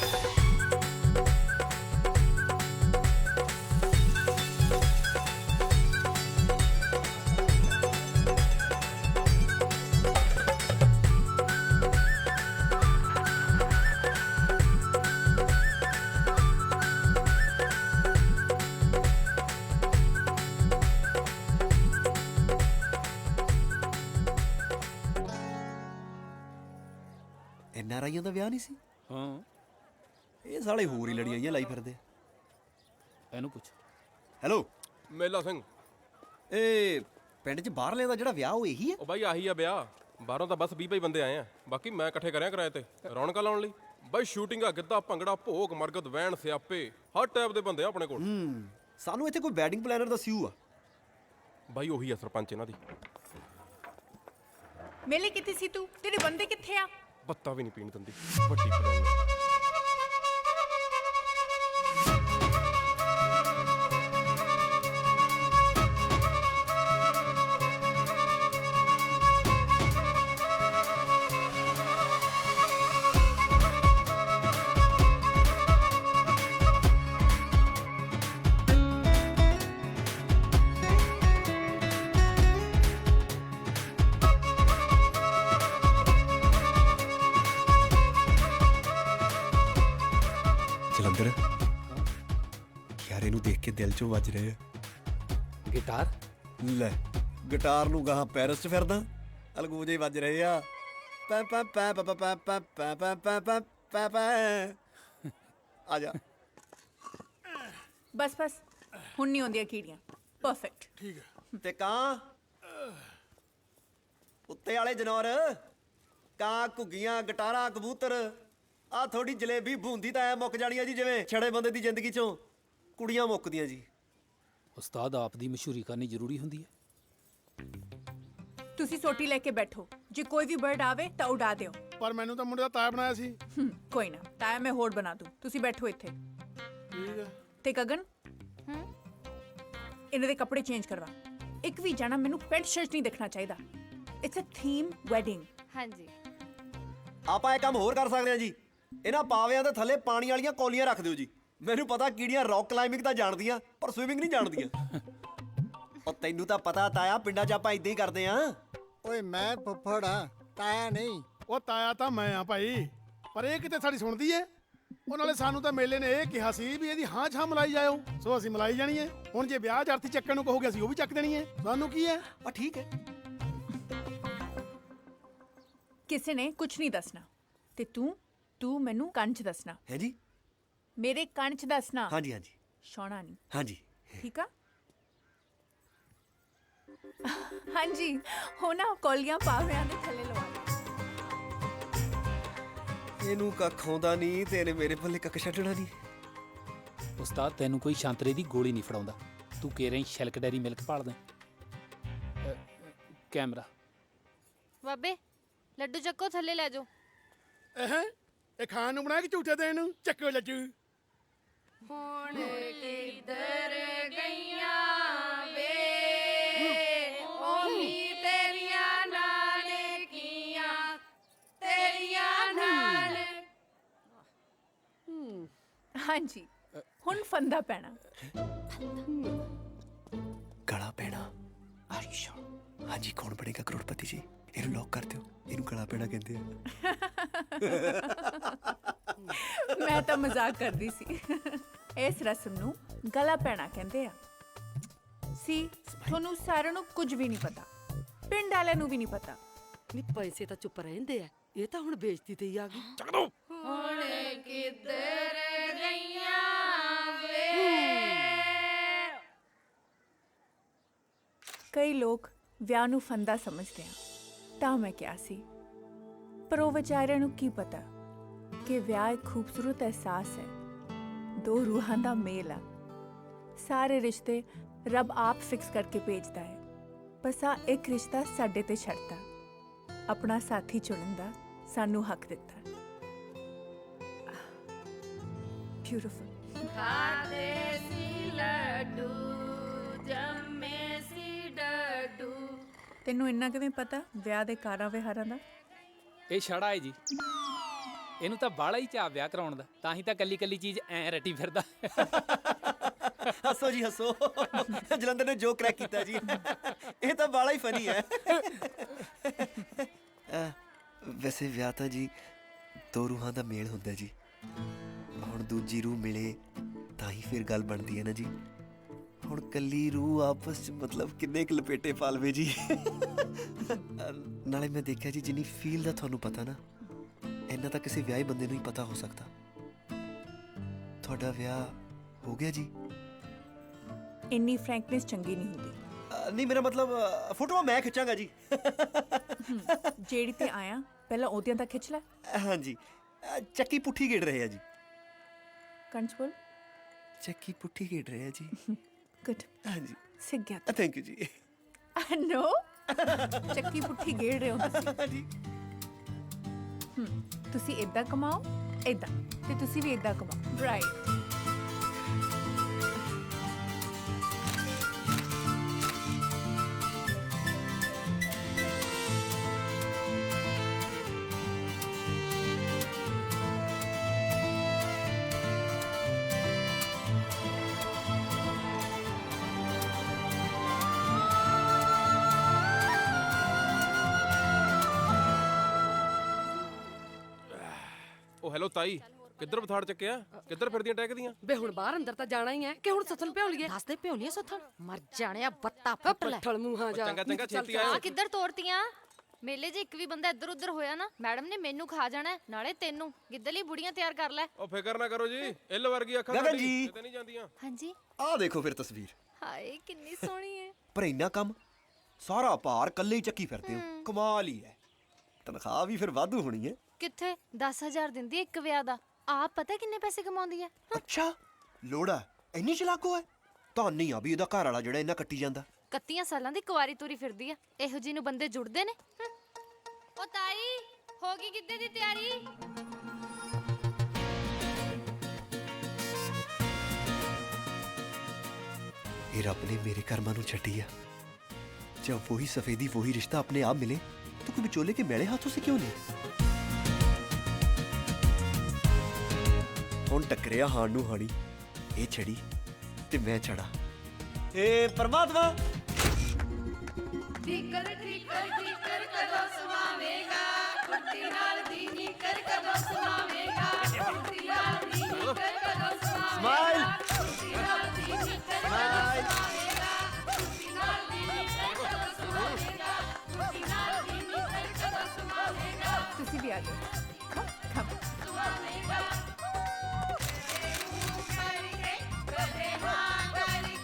NRIਆਂ ਦਾ ਵਿਆਹ ਨਹੀਂ ਸੀ? ਹਾਂ, ਇਹ ਸਾਲੇ ਹੋਰ ਹੀ ਲੜੀਆਂ ਲਾਈ ਫਿਰਦੇ। ਇਹਨੂੰ ਪੁੱਛ। ਹੈਲੋ ਮੇਲਾ ਸਿੰਘ। ਇਹ ਪਿੰਡ 'ਚ ਬਾਹਰਲਿਆਂ ਦਾ ਜਿਹੜਾ ਵਿਆਹ ਉਹ ਇਹੀ ਹੈ? ਉਹ ਬਾਈ ਆਹੀ ਆ ਵਿਆਹ। ਬਾਹਰੋਂ ਤਾਂ ਬਸ 20 ਬੰਦੇ ਆਏ ਆ, ਬਾਕੀ ਮੈਂ ਇਕੱਠੇ ਕਰਿਆ ਕਿਰਾਏ ਤੇ ਰੌਣਕਾਂ ਲਾਉਣ ਲਈ। ਬਾਈ ਸ਼ੂਟਿੰਗਾਂ, ਗਿੱਧਾ, ਭੰਗੜਾ, ਭੋਗ, ਮਰਗਤ, ਵੈਣ, ਸਿਆਪੇ, ਹਰ ਟਾਈਪ ਦੇ ਬੰਦੇ ਆ ਆਪਣੇ ਕੋਲ। ਸਾਨੂੰ ਇੱਥੇ ਕੋਈ ਵੈਡਿੰਗ ਪਲੈਨਰ ਦੱਸਿਓ ਆ। ਬਾਈ ਉਹੀ ਆ ਸਰਪੰਚ ਇਹਨਾਂ ਦੀ। ਮੇਲੇ ਕਿੱਥੇ ਸੀ ਤੂੰ? ਤੇਰੇ ਬੰਦੇ ਕਿੱਥੇ ਆ? ਬੱਤਾ ਵੀ ਨਹੀਂ ਪੀਣ ਦਿੰਦੀ ਵੱਡੀ ਪਲੈਨਰ। ਜਲੰਧਰ ਯਾਰ, ਇਹਨੂੰ ਦੇਖ ਕੇ ਦਿਲ ਚੋਂ ਵੱਜ ਰਿਹਾ ਗਿਟਾਰ। ਲੈ ਗਿਟਾਰ ਨੂੰ ਗਾਹਾਂ ਪੈਰਿਸ 'ਚ ਫਿਰਦਾ, ਅਲਗੂਜੇ ਵੱਜ ਰਹੇ ਆ। ਪੈ ਪੈ ਪੈ ਪੈ ਪੈ ਪੈ ਪੈ ਪੈ ਪੈ ਪੈ ਪੈ ਪੈ। ਆ ਜਾ। ਬਸ ਬਸ, ਹੁਣ ਨਹੀਂ ਆਉਂਦੀਆਂ ਕੀੜੀਆਂ। ਪਰਫੈਕਟ। ਠੀਕ ਹੈ। ਤੇ ਕਾਂ ਉੱਤੇ ਵਾਲੇ ਜਨੌਰ, ਕਾਂ, ਘੁੱਗੀਆਂ, ਗਟਾਰਾਂ, ਕਬੂਤਰ, ਆ ਥੋੜੀ ਜਲੇਬੀ ਬੂੰਦੀ ਤਾਂ ਐ ਮੁੱਕ ਜਾਣੀ ਆ ਜੀ, ਜਿਵੇਂ ਛੜੇ ਬੰਦੇ ਦੀ ਜ਼ਿੰਦਗੀ ਚੋਂ ਕੁੜੀਆਂ ਮੁੱਕਦੀਆਂ ਜੀ। ਉਸਤਾਦ, ਆਪ ਦੀ ਮਸ਼ਹੂਰੀ ਕਰਨੀ ਜ਼ਰੂਰੀ ਹੁੰਦੀ ਹੈ। ਤੁਸੀਂ ਸੋਟੀ ਲੈ ਕੇ ਬੈਠੋ, ਜੇ ਕੋਈ ਵੀ ਬਰਡ ਆਵੇ ਤਾਂ ਉਡਾ ਦਿਓ। ਪਰ ਮੈਨੂੰ ਤਾਂ ਮੁੰਡੇ ਦਾ ਤਾਇਆ ਬਣਾਇਆ ਸੀ। ਕੋਈ ਨਾ, ਤਾਇਆ ਮੈਂ ਹੋਰ ਬਣਾ ਦੂੰ, ਤੁਸੀਂ ਬੈਠੋ ਇੱਥੇ। ਠੀਕ ਹੈ। ਤੇ ਗਗਨ, ਇਹਨਾਂ ਦੇ ਕੱਪੜੇ ਚੇਂਜ ਕਰਵਾ। ਇੱਕ ਵੀ ਜਾਣਾ ਮੈਨੂੰ ਪੈਂਟ ਸ਼ਰਟ ਨਹੀਂ ਦੇਖਣਾ ਚਾਹੀਦਾ। It's a theme wedding. ਹਾਂਜੀ, ਆਪਾਂ ਇਹ ਕੰਮ ਹੋਰ ਕਰ ਸਕਦੇ ਹਾਂ ਜੀ। ਇਹਨਾਂ ਪਾਵਿਆਂ ਦੇ ਥੱਲੇ ਪਾਣੀ ਵਾਲੀਆਂ ਕੌਲੀਆਂ ਰੱਖ ਦਿਓ ਜੀ। ਮੈਨੂੰ ਪਤਾ ਕੀੜੀਆਂ ਰੌਕ ਕਲਾਈਮਿੰਗ ਤਾਂ ਜਾਣਦੀਆਂ, ਪਰ ਸਵਿਮਿੰਗ ਨਹੀਂ ਜਾਣਦੀਆਂ। ਉਹ ਤੈਨੂੰ ਤਾਂ ਪਤਾ ਤਾਇਆ, ਪਿੰਡਾਂ 'ਚ ਆਪਾਂ ਇਦਾਂ ਹੀ ਕਰਦੇ ਆਂ। ਓਏ ਮੈਂ ਫੁੱਫੜ ਆ, ਤਾਇਆ ਨਹੀਂ। ਉਹ ਤਾਇਆ ਤਾਂ ਮੈਂ ਆ ਭਾਈ, ਪਰ ਇਹ ਕਿਤੇ ਸਾਡੀ ਸੁਣਦੀ ਏ। ਉਹ ਨਾਲੇ ਸਾਨੂੰ ਤਾਂ ਮੇਲੇ ਨੇ ਇਹ ਕਿਹਾ ਸੀ ਵੀ ਇਹਦੀ ਹਾਂ ਛਾਂ ਮਲਾਈ ਜਾਇਓ, ਸੋ ਅਸੀਂ ਮਲਾਈ ਜਾਣੀ ਏ। ਹੁਣ ਜੇ ਵਿਆਹ ਜਰਤੀ ਚੱਕਣ ਨੂੰ ਕਹੋਗੇ ਅਸੀਂ ਉਹ ਵੀ ਚੱਕ ਦੇਣੀ ਏ। ਸਾਨੂੰ ਕੀ ਹੈ? ਆ ਠੀਕ ਹੈ। ਕਿਸੇ ਨੇ ਕੁਝ ਨਹੀਂ ਦੱਸਣਾ, ਤੇ ਤੂੰ ਮੈਨੂੰ ਕੰਨ 'ਚ ਦੱਸਣਾ। ਹੈ ਜੀ? ਮੇਰੇ ਕੰਨ 'ਚ ਦੱਸਣਾ। ਹਾਂਜੀ ਹਾਂਜੀ। ਸੋਣਾ ਨਹੀਂ। ਹਾਂਜੀ ਠੀਕ ਆ। ਹਾਂਜੀ, ਹੋ ਨਾ ਕੌਲੀਆਂ ਪਾਵਿਆਂ ਦੇ ਥੱਲੇ ਲਵਾ। ਇਹਨੂੰ ਕੱਖ ਆਉਂਦਾ ਨਹੀਂ ਤੇ ਇਹਨੇ ਮੇਰੇ ਪੱਲੇ ਕੱਖ ਛੱਡਣਾ ਨਹੀਂ। ਉਸਤਾਦ, ਤੈਨੂੰ ਕੋਈ ਸ਼ਾਂਤਰੇ ਦੀ ਗੋਲੀ ਨਹੀਂ ਫੜਾਉਂਦਾ। ਤੂੰ ਕਹਿ ਰਹੀ ਸ਼ੈਲਕ ਡੈਰੀ ਮਿਲਕ ਭਾਲਦਾ। ਕੈਮਰਾ। ਬਾਬੇ ਲੱਡੂ ਚੱਕੋ, ਥੱਲੇ ਲੈ ਜਾਓ। ਇਹ ਖਾਣ ਨੂੰ ਬਣਾਇਆ ਕਿ ਝੂਠੇ ਦੇਣ ਨੂੰ? ਚੱਕੋ ਲੱਡੂ। ਹੁਣ ਕਿੱਧਰ ਗਈਆਂ ਵੇ ਉਹੀ ਤੇਰੀਆਂ ਨਾਨਕੀਆਂ, ਤੇਰੀਆਂ ਨਾਨ। ਹਾਂਜੀ, ਹੁਣ ਫੰਦਾ ਪੈਣਾ। ਗਲਾ ਪੈਣਾ। ਆਰੀਸ਼ਾ। ਹਾਂਜੀ, ਕੌਣ ਬਣੇਗਾ ਕਰੋੜਪਤੀ ਜੀ? ਇਹਨੂੰ ਲੌਕ ਕਰ ਦਿਓ, ਇਹਨੂੰ ਗਲਾ ਪੈਣਾ ਕਹਿੰਦੇ ਆ। ਮੈਂ ਤਾਂ ਮਜ਼ਾਕ ਕਰਦੀ ਸੀ। ਇਸ ਰਸਮ ਨੂੰ ਗਲਾ ਪੈਣਾ ਕਹਿੰਦੇ ਆ। ਸੀ ਤੁਹਾਨੂੰ ਸਾਰਿਆਂ ਨੂੰ ਕੁਝ ਵੀ ਨਹੀਂ ਪਤਾ, ਪਿੰਡ ਵਾਲਿਆਂ ਨੂੰ ਵੀ ਨਹੀਂ ਪਤਾ। ਨਹੀਂ, ਪੈਸੇ ਤਾਂ ਚੁੱਪ ਰਹਿੰਦੇ ਆ, ਇਹ ਤਾਂ ਹੁਣ ਬੇਇੱਜ਼ਤੀ ਤੇ ਹੀ ਆ ਗਈ। ਚੱਕ ਦੋ। ਹੁਣ ਕਿੱਧਰ ਗਈਆਂ ਵੇ। ਕਈ ਲੋਕ ਵਿਆਹ ਨੂੰ ਫੰਦਾ ਸਮਝਦੇ ਆ, ਤਾਂ ਮੈਂ ਕਿਹਾ ਸੀ, ਪਰ ਉਹ ਵਿਚਾਰਿਆਂ ਨੂੰ ਕੀ ਪਤਾ ਕਿ ਵਿਆਹ ਇੱਕ ਖੂਬਸੂਰਤ ਅਹਿਸਾਸ ਹੈ, ਦੋ ਰੂਹਾਂ ਦਾ ਮੇਲ ਆ। ਸਾਰੇ ਰਿਸ਼ਤੇ ਰੱਬ ਆਪ ਫਿਕਸ ਕਰਕੇ ਭੇਜਦਾ ਹੈ, ਬਸ ਆ ਇੱਕ ਰਿਸ਼ਤਾ ਸਾਡੇ ਤੇ ਛੱਡਦਾ, ਆਪਣਾ ਸਾਥੀ ਚੁਣਨ ਦਾ ਸਾਨੂੰ ਹੱਕ ਦਿੱਤਾ। ਬਿਊਟੀਫੁਲ। ਖਾਦੇ ਸੀ ਲੱਡੂ, ਜੰਮੇ ਸੀ ਡੱਡੂ। ਤੈਨੂੰ ਇੰਨਾ ਕਿਵੇਂ ਪਤਾ ਵਿਆਹ ਦੇ ਕਾਰਾਂ ਵਿਹਾਰਾਂ ਦਾ? ਇਹ ਛੜਾ ਹੈ ਜੀ, ਇਹਨੂੰ ਤਾਂ ਬਾਲਾ ਹੀ ਚਾਅ ਵਿਆਹ ਕਰਾਉਣ ਦਾ, ਤਾਂ ਹੀ ਤਾਂ ਕੱਲੀ ਕੱਲੀ ਚੀਜ਼ ਐ ਰੱਟੀ ਫਿਰਦਾ। ਹੱਸੋ ਜੀ ਹੱਸੋ, ਜਲੰਧਰ ਨੇ ਜੋ ਕਰੈਕ ਕੀਤਾ ਜੀ, ਇਹ ਤਾਂ ਬਾਲਾ ਹੀ ਫਨੀ ਹੈ। ਵੈਸੇ ਵਿਆਹ ਤਾਂ ਜੀ ਦੋ ਰੂਹਾਂ ਦਾ ਮੇਲ ਹੁੰਦਾ ਜੀ। ਹੁਣ ਦੂਜੀ ਰੂਹ ਮਿਲੇ ਤਾਂ ਹੀ ਫਿਰ ਗੱਲ ਬਣਦੀ ਹੈ ਨਾ ਜੀ। ਹੁਣ ਕੱਲੀ ਰੂਹ ਆਪਸ ਚ ਮਤਲਬ ਕਿੰਨੇ ਕੁ ਲਪੇਟੇ ਪਾ ਲਵੇ ਜੀ। ਨਾਲੇ ਮੈਂ ਦੇਖਿਆ ਜੀ, ਜਿੰਨੀ ਫੀਲ ਦਾ ਤੁਹਾਨੂੰ ਪਤਾ ਨਾ, ਇੰਨਾ ਤਾਂ ਕਿਸੇ ਵਿਆਹੇ ਬੰਦੇ ਨੂੰ ਹੀ ਪਤਾ ਹੋ ਸਕਦਾ। ਤੁਹਾਡਾ ਵਿਆਹ ਹੋ ਗਿਆ ਜੀ? ਇੰਨੀ ਫਰੈਂਕਨੈਸ ਚੰਗੀ ਨਹੀਂ ਹੁੰਦੀ। ਨਹੀਂ ਮੇਰਾ ਮਤਲਬ ਫੋਟੋਆਂ ਮੈਂ ਖਿੱਚਾਂਗਾ ਜੀ। ਜਿਹੜੀ ਤੇ ਆਇਆ ਪਹਿਲਾਂ ਉਹਦੀਆਂ ਤਾਂ ਖਿੱਚ ਲੈ। ਹਾਂਜੀ ਚੱਕੀ ਪੁੱਠੀ ਗੇੜ ਰਹੇ ਆ ਜੀ। ਕੰਚ ਬੋਲ। ਚੱਕੀ ਪੁੱਠੀ ਗੇੜ ਰਹੇ ਆ ਜੀ। ਗੁੱਡ। ਹਾਂਜੀ ਸਿੱਖ ਗਿਆ। ਥੈਂਕ ਯੂ ਜੀ। ਨੋ ਚੱਕੀ ਪੁੱਠੀ ਗੇੜ ਰਹੇ ਹੋ ਤੁਸੀਂ। ਤੁਸੀਂ ਇਦਾਂ ਕਮਾਓ, ਇਦਾਂ, ਤੇ ਤੁਸੀਂ ਵੀ ਇਦਾਂ ਕਮਾਓ। ਰਾਈਟ। ਉਹ ਹੈਲੋ ਤਾਈ, ਕਿੱਧਰ ਬਥਾੜ ਚੱਕਿਆ? ਕਿੱਧਰ ਫਿਰਦੀਆਂ ਟਹਿਕਦੀਆਂ? ਬੇ ਹੁਣ ਬਾਹਰ ਅੰਦਰ ਤਾਂ ਜਾਣਾ ਹੀ ਹੈ ਕਿ ਹੁਣ ਸੱਥਨ ਭਿਉ ਲਈਏ? ਦੱਸਦੇ ਭਿਉਣੀ ਸੱਥਣ ਮਰ ਜਾਣਿਆ ਬੱਤਾ ਫੁੱਟ ਲੈ। ਪੱਠਲ ਮੂੰਹਾਂ ਜਾ। ਚੰਗਾ ਚੰਗਾ ਛੇਤੀ ਆ ਆਇਓ। ਕਿੱਧਰ ਤੋੜਤੀਆਂ? ਮੇਲੇ 'ਚ ਇੱਕ ਵੀ ਬੰਦਾ ਇੱਧਰ ਉੱਧਰ ਹੋਇਆ ਨਾ, ਮੈਡਮ ਨੇ ਮੈਨੂੰ ਖਾ ਜਾਣਾ ਹੈ, ਨਾਲੇ ਤੈਨੂੰ। ਗਿੱਦਲੀ ਬੁੜੀਆਂ ਤਿਆਰ ਕਰ ਲੈ। ਉਹ ਫਿਕਰ ਨਾ ਕਰੋ ਜੀ, ਇੱਲ ਵਰਗੀ ਅੱਖਾਂ ਗਗਨ ਜੀ। ਕਿਤੇ ਨਹੀਂ ਜਾਂਦੀਆਂ। ਹਾਂਜੀ। ਆਹ ਦੇਖੋ ਫਿਰ ਤਸਵੀਰ। ਹਾਏ ਕਿੰਨੀ ਸੋਹਣੀ ਹੈ। ਪਰ ਇੰਨਾ ਕੰਮ, ਸਾਰਾ ਭਾਰ ਕੱਲੇ ਹੀ ਚੱਕੀ ਫਿਰਦੇ ਹੋ, ਕਮਾਲ ਹੀ ਹੈ। ਤਨਖਾਹ ਵੀ ਫਿਰ ਵਾਧੂ ਹੋਣੀ ਹੈ। ਕਿੱਥੇ 10,000 ਦਿੰਦੀ ਹੈ ਇੱਕ ਵਿਆਹ ਦਾ। ਆਪ ਪਤਾ ਕਿੰਨੇ ਪੈਸੇ ਕਮਾਉਂਦੀ ਹੈ? ਅੱਛਾ ਲੋੜਾ ਇੰਨੀ ਚਲਾਕੋ ਹੈ। ਤੁਹਾਨੂੰ ਆ ਵੀ ਇਹਦਾ ਘਰ ਵਾਲਾ ਜਿਹੜਾ ਇੰਨਾ ਕੱਟੀ ਜਾਂਦਾ। 31 ਸਾਲਾਂ ਦੀ ਕੁਆਰੀ ਤੁਰੀ ਫਿਰਦੀ ਆ। ਇਹੋ ਜਿਹੀ ਨੂੰ ਬੰਦੇ ਜੁੜਦੇ ਨੇ। ਓ ਤਾਈ ਹੋ ਗਈ ਗਿੱਧੇ ਦੀ ਤਿਆਰੀ? ਇਹ ਰੱਬ ਨੇ ਮੇਰੇ ਕਰਮਾਂ ਨੂੰ ਛੱਡੀ ਆ। जब वही सफेदी वही रिश्ता अपने आप मिले तो कोई विचोले के मैले हाथों से क्यों नहीं? हुण टकरिया हाण नूं हाणी, ये छड़ी ते मैं छड़ा। ए परमात्मा ਠੀਕਰ ਠੀਕਰ ਠੀਕਰ ਕਦੋਂ ਸਮਾਵੇਂਗਾ, ਕੁੱਤੀ ਨਾਲ ਦੀ ਨੀਕਰ ਕਦੋਂ ਸਮਾਵੇਂਗਾ, ਕੁੱਤੀ ਨਾਲ ਦੀ ਨੀਕਰ ਕਦੋਂ ਸਮਾਵੇਂਗਾ, ਕੁੱਤੀ ਨਾਲ ਦੀ ਨੀਕਰ ਕਦੋਂ ਸਮਾਵੇਂਗਾ, ਕੁੱਤੀ ਨਾਲ ਦੀ ਨੀਕਰ ਕਦੋਂ ਸਮਾਵੇਂਗਾ, ਕੁੱਤੀ ਨਾਲ ਦੀ ਨੀਕਰ ਕਦੋਂ ਸਮਾਵੇਂਗਾ। ਤੁਸੀਂ ਵੀ ਆ ਜਾਓ। ਖਮ ਸਮਾਵੇਂਗਾ ਕਦੇ ਹਾਂ ਕਰਕੇ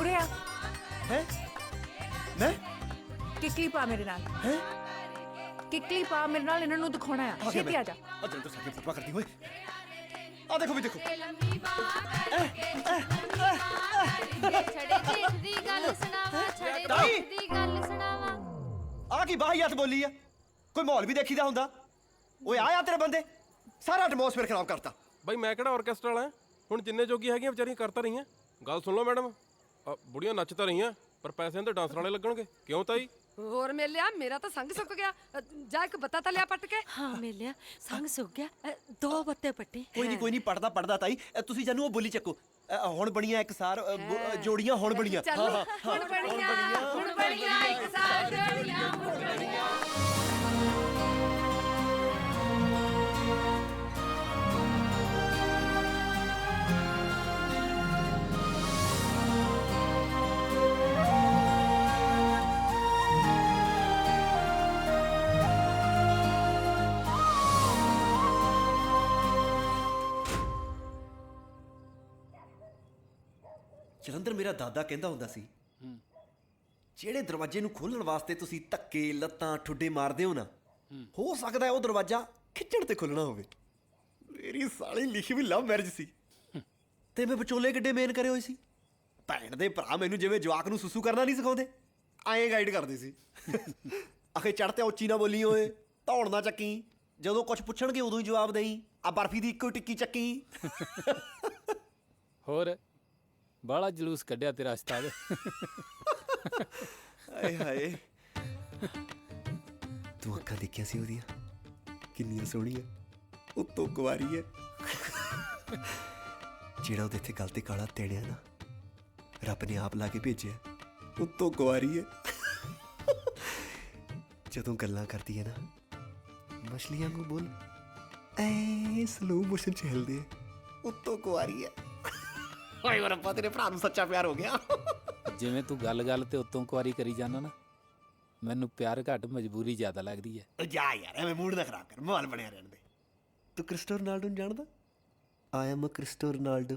ਉਰੇ ਆ। है मैं ਕਿਕਲੀ ਪਾ ਮੇਰੇ ਨਾਲ। है ਕਿਕਲੀ ਪਾ ਮੇਰੇ ਨਾਲ, ਇਹਨਾਂ ਨੂੰ ਦਿਖਾਉਣਾ ਆ। ਛੇਤੀ ਆ ਜਾ। जल्दी से आके फुटवा करती हुए आ देखो भी देखो। ਛੜੇ ਜੇਠ ਦੀ ਗੱਲ ਸੁਣਾਵਾ, ਛੜੇ ਜੇਠ ਦੀ ਗੱਲ ਸੁਣਾਵਾ। ਆ ਕੀ ਬਾਹੀਆਤ ਬੋਲੀ ਆ? ਕੋਈ ਮਾਹੌਲ ਵੀ ਦੇਖੀਦਾ ਹੁੰਦਾ? ਓਏ ਆਇਆ ਤੇਰੇ ਬੰਦੇ, ਸਾਰਾ ਐਟਮੋਸਫੇਅਰ ਖਰਾਬ ਕਰਤਾ। ਬਾਈ ਮੈਂ ਕਿਹੜਾ ਆਰਕੈਸਟਰਾ ਵਾਲਾ? ਹੁਣ ਜਿੰਨੇ ਜੋਗੀ ਹੈਗੀਆਂ ਵਿਚਾਰੀਆਂ ਕਰਤਾ ਰਹੀਆਂ। ਗੱਲ ਸੁਣ ਲਓ ਮੈਡਮ, ਬੁੜੀਆਂ ਨੱਚ ਤਾਂ ਰਹੀਆਂ ਪਰ ਪੈਸਿਆਂ ਦੇ ਡਾਂਸਰ ਵਾਲੇ ਲੱਗਣਗੇ। ਕਿਉਂ ਤਾਈ? ਹੋਰ ਮੇਲਿਆ ਮੇਰਾ ਤਾਂ ਸੰਗ ਸੁੱਕ ਗਿਆ। ਜਾ ਇੱਕ ਬੱਤਾ ਤਾਂ ਲਿਆ ਪੱਟ ਕੇ। ਹਾਂ ਮੇਲਿਆ ਸੰਗ ਸੁੱਕ ਗਿਆ। 2 ਬੱਤੇ ਪੱਟੇ। ਕੋਈ ਨਹੀਂ ਪੜਦਾ ਤਾਈ। ਤੁਸੀਂ ਜਾਨੂੰ ਉਹ ਬੋਲੀ ਚੱਕੋ। ਹੁਣ ਬਣੀਆਂ ਇੱਕ ਸਾਰ ਜੋੜੀਆਂ ਹੁਣ ਬਣੀਆਂ। ਚੱਲ ਹੁਣ ਬਣੀਆਂ ਇੱਕ ਸਾਰ ਜੋੜੀਆਂ ਹੁਣ ਬਣੀਆਂ। ਜਲੰਧਰ ਮੇਰਾ ਦਾਦਾ ਕਹਿੰਦਾ ਹੁੰਦਾ ਸੀ, ਜਿਹੜੇ ਦਰਵਾਜ਼ੇ ਨੂੰ ਖੋਲਣ ਵਾਸਤੇ ਤੁਸੀਂ ਧੱਕੇ ਲੱਤਾਂ ਠੁੱਡੇ ਮਾਰਦੇ ਹੋ ਨਾ, ਹੋ ਸਕਦਾ ਹੈ ਉਹ ਦਰਵਾਜ਼ਾ ਖਿੱਚਣ ਤੇ ਖੁੱਲਣਾ ਹੋਵੇ। ਮੇਰੀ ਸਾਲੀ ਲਿਖੀ ਵੀ ਲਵ ਮੈਰਿਜ ਸੀ ਤੇ ਮੈਂ ਵਿਚੋਲੇ ਕਿੱਡੇ ਮੇਨ ਕਰੇ ਹੋਏ ਸੀ। ਭੈਣ ਦੇ ਭਰਾ ਮੈਨੂੰ ਜਿਵੇਂ ਜਵਾਕ ਨੂੰ ਸੁਸੂ ਕਰਨਾ ਨਹੀਂ ਸਿਖਾਉਂਦੇ, ਐਂ ਗਾਈਡ ਕਰਦੇ ਸੀ। ਆਖੇ ਚੜ੍ਹ ਤੇ ਉੱਚੀ ਨਾ ਬੋਲੀ ਓਏ, ਧੌਣ ਨਾ ਚੱਕੀ, ਜਦੋਂ ਕੁਝ ਪੁੱਛਣਗੇ ਉਦੋਂ ਹੀ ਜਵਾਬ ਦੇਈ, ਆ ਬਰਫੀ ਦੀ ਇੱਕੋ ਟਿੱਕੀ ਚੱਕੀ। ਹੋਰ ਬਾਲਾ ਜਲੂਸ ਕੱਢਿਆ ਤੇਰਾ ਉਸਤਾਦ। ਹਾਏ ਹਾਏ, ਤੂੰ ਅੱਖਾਂ ਦੇਖਿਆ ਸੀ ਉਹਦੀਆਂ ਕਿੰਨੀਆਂ ਸੋਹਣੀਆਂ, ਉੱਤੋਂ ਕੁਆਰੀ ਹੈ। ਜਿਹੜਾ ਉਹਦੇ ਇੱਥੇ ਗੱਲ ਤੇ ਕਾਲਾ ਤੇੜਿਆ ਨਾ, ਰੱਬ ਨੇ ਆਪ ਲਾ ਕੇ ਭੇਜਿਆ, ਉੱਤੋਂ ਕੁਆਰੀ ਹੈ। ਜਦੋਂ ਗੱਲਾਂ ਕਰਦੀ ਹੈ ਨਾ, ਮਛਲੀਆਂ ਨੂੰ ਬੋਲ ਐ ਸਲੋ ਮੋਸ਼ਨ ਚ ਹਿਲਦੇ ਹੈ, ਉੱਤੋਂ ਕੁਆਰੀ ਹੈ। ਓਏ ਰੱਬਾ, ਤੇਰੇ ਭਰਾ ਨੂੰ ਸੱਚਾ ਪਿਆਰ ਹੋ ਗਿਆ। ਜਿਵੇਂ ਤੂੰ ਗੱਲ ਤੇ ਉੱਤੋਂ ਕੁਆਰੀ ਕਰੀ ਜਾਂਦਾ ਨਾ, ਮੈਨੂੰ ਪਿਆਰ ਘੱਟ ਮਜਬੂਰੀ ਜ਼ਿਆਦਾ ਲੱਗਦੀ ਹੈ। ਜਾ ਯਾਰ, ਐਵੇਂ ਮੂਡ ਨਾ ਖਰਾਬ ਕਰ, ਮਾਹੌਲ ਬਣਿਆ ਰਹਿਣ ਦੇ। ਤੂੰ ਕ੍ਰਿਸਟੋ ਰੋਨਾਲਡੋ ਨੂੰ ਜਾਣਦਾ? ਆਈ ਐਮ ਅ ਕ੍ਰਿਸਟੋ ਰੋਨਾਲਡੋ,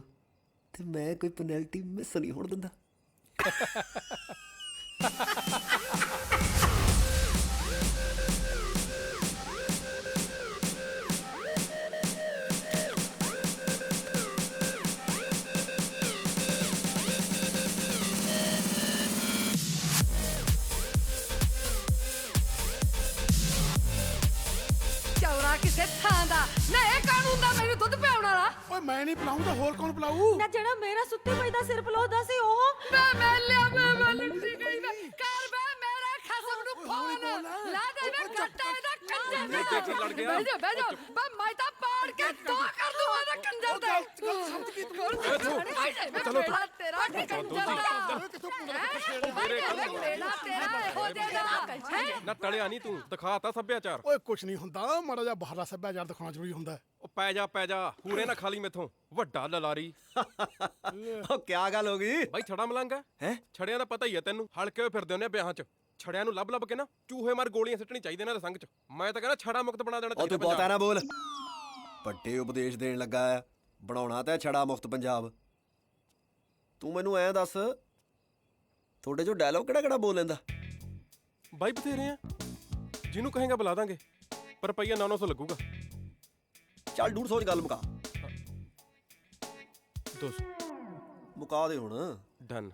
ਤੇ ਮੈਂ ਕੋਈ ਪੈਨਲਟੀ ਮਿਸ ਨਹੀਂ ਹੋਣ ਦਿੰਦਾ। ਚੌਰਾ ਕਿਸੇ ਥਾਂ ਦਾ ਨਾ ਇਹ ਕਾਨੂੰਨ ਦਾ ਮੈਨੂੰ ਦੁੱਧ ਪਿਆਉਣ ਵਾਲਾ। ਓਏ ਮੈਂ ਨਹੀਂ ਪਿਲਾਉਂ ਤਾਂ ਹੋਰ ਕੌਣ ਪਿਲਾਊ? ਨਾ ਜਿਹੜਾ ਮੇਰਾ ਸੁੱਤੀ ਪਈ ਦਾ ਸਿਰ ਪਲੋਦਾ ਸੀ ਉਹ ਮੈਂ ਲਿਆ ਮੈਂ ਲੁੱਟੀ ਗਈ ਮੈਂ ਕਰ ਮੈਂ ਮੇਰਾ ਖਸਮ ਨੂੰ ਫੋਨ ਲਾ ਦੇ ਮੈਂ ਕੱਟਾ ਇਹਦਾ ਕੰਜਰ ਦਾ। ਕੀ ਲੜ ਗਿਆ? ਬਹਿ ਜਾ ਮੈਂ ਤਾਂ ਪਾੜ ਕੇ ਦੋ ਕਰ ਦੂੰ ਇਹਦਾ ਕੰਜਰ ਦਾ। ਚਲੋ ਤੇਰਾ ਕੰਜਰ ਦਾ ਬੇੜਾ ਤੇਰਾ ਇਹੋ ਜਿਹਾ ਨਾ ਟਲਿਆ ਨਹੀਂ ਤੂੰ, ਦਿਖਾਤਾ ਸੱਭਿਆਚਾਰ। ਓਏ ਕੁਛ ਨਹੀਂ ਹੁੰਦਾ, ਮਾੜਾ ਜਿਹਾ ਬਾਹਰਲਾ ਸੱਭਿਆਚਾਰ ਦਿਖਾਉਣਾ ਜ਼ਰੂਰੀ ਹੁੰਦਾ। ਉਹ ਪੈ ਜਾ ਹੂਰੇ ਨਾ ਖਾਲੀ ਮੈਥੋਂ ਵੱਡਾ ਲਲਾਰੀ। ਉਹ ਕਿਆ ਗੱਲ ਹੋ ਗਈ ਬਾਈ? ਛੜਾ ਮਲੰਗ ਹੈ ਛੜਿਆਂ ਦਾ ਪਤਾ ਹੀ ਹੈ ਤੈਨੂੰ, ਹਲਕੇ ਹੋਏ ਫਿਰਦੇ ਹੁੰਦੇ ਆ ਵਿਆਹਾਂ 'ਚ। ਛੜਿਆਂ ਨੂੰ ਲੱਭ ਕੇ ਨਾ ਚੂਹੇ ਮਾਰ ਗੋਲੀਆਂ ਸਿੱਟਣੀ ਚਾਹੀਦੀਆਂ ਇਹਨਾਂ ਦੇ ਸੰਗ 'ਚ। ਮੈਂ ਤਾਂ ਕਹਿੰਦਾ ਛੜਾ ਮੁਕਤ ਬਣਾ ਦੇਣਾ ਉਹ ਤੂੰ ਬਹੁਤਾ ਨਾ ਬੋਲ, ਵੱਡੇ ਉਪਦੇਸ਼ ਦੇਣ ਲੱਗਾ ਆ। ਬਣਾਉਣਾ ਤਾਂ ਛੜਾ ਮੁਕਤ ਪੰਜਾਬ। ਤੂੰ ਮੈਨੂੰ ਐਂ ਦੱਸ, ਤੁਹਾਡੇ ਜੋ ਡਾਇਲੌਗ ਕਿਹੜਾ ਬੋਲ ਲੈਂਦਾ? ਬਾਈ ਬਥੇਰੇ ਆ, ਜਿਹਨੂੰ ਕਹੇਗਾ ਬੁਲਾ ਦਾਂਗੇ, ਪਰ ਰੁਪਈਆ 900 ਲੱਗੂਗਾ। ਚੱਲ 150 ਚ ਗੱਲ ਮੁਕਾ। 200 ਮੁਕਾ ਦੇ ਹੁਣ। ਡਨ।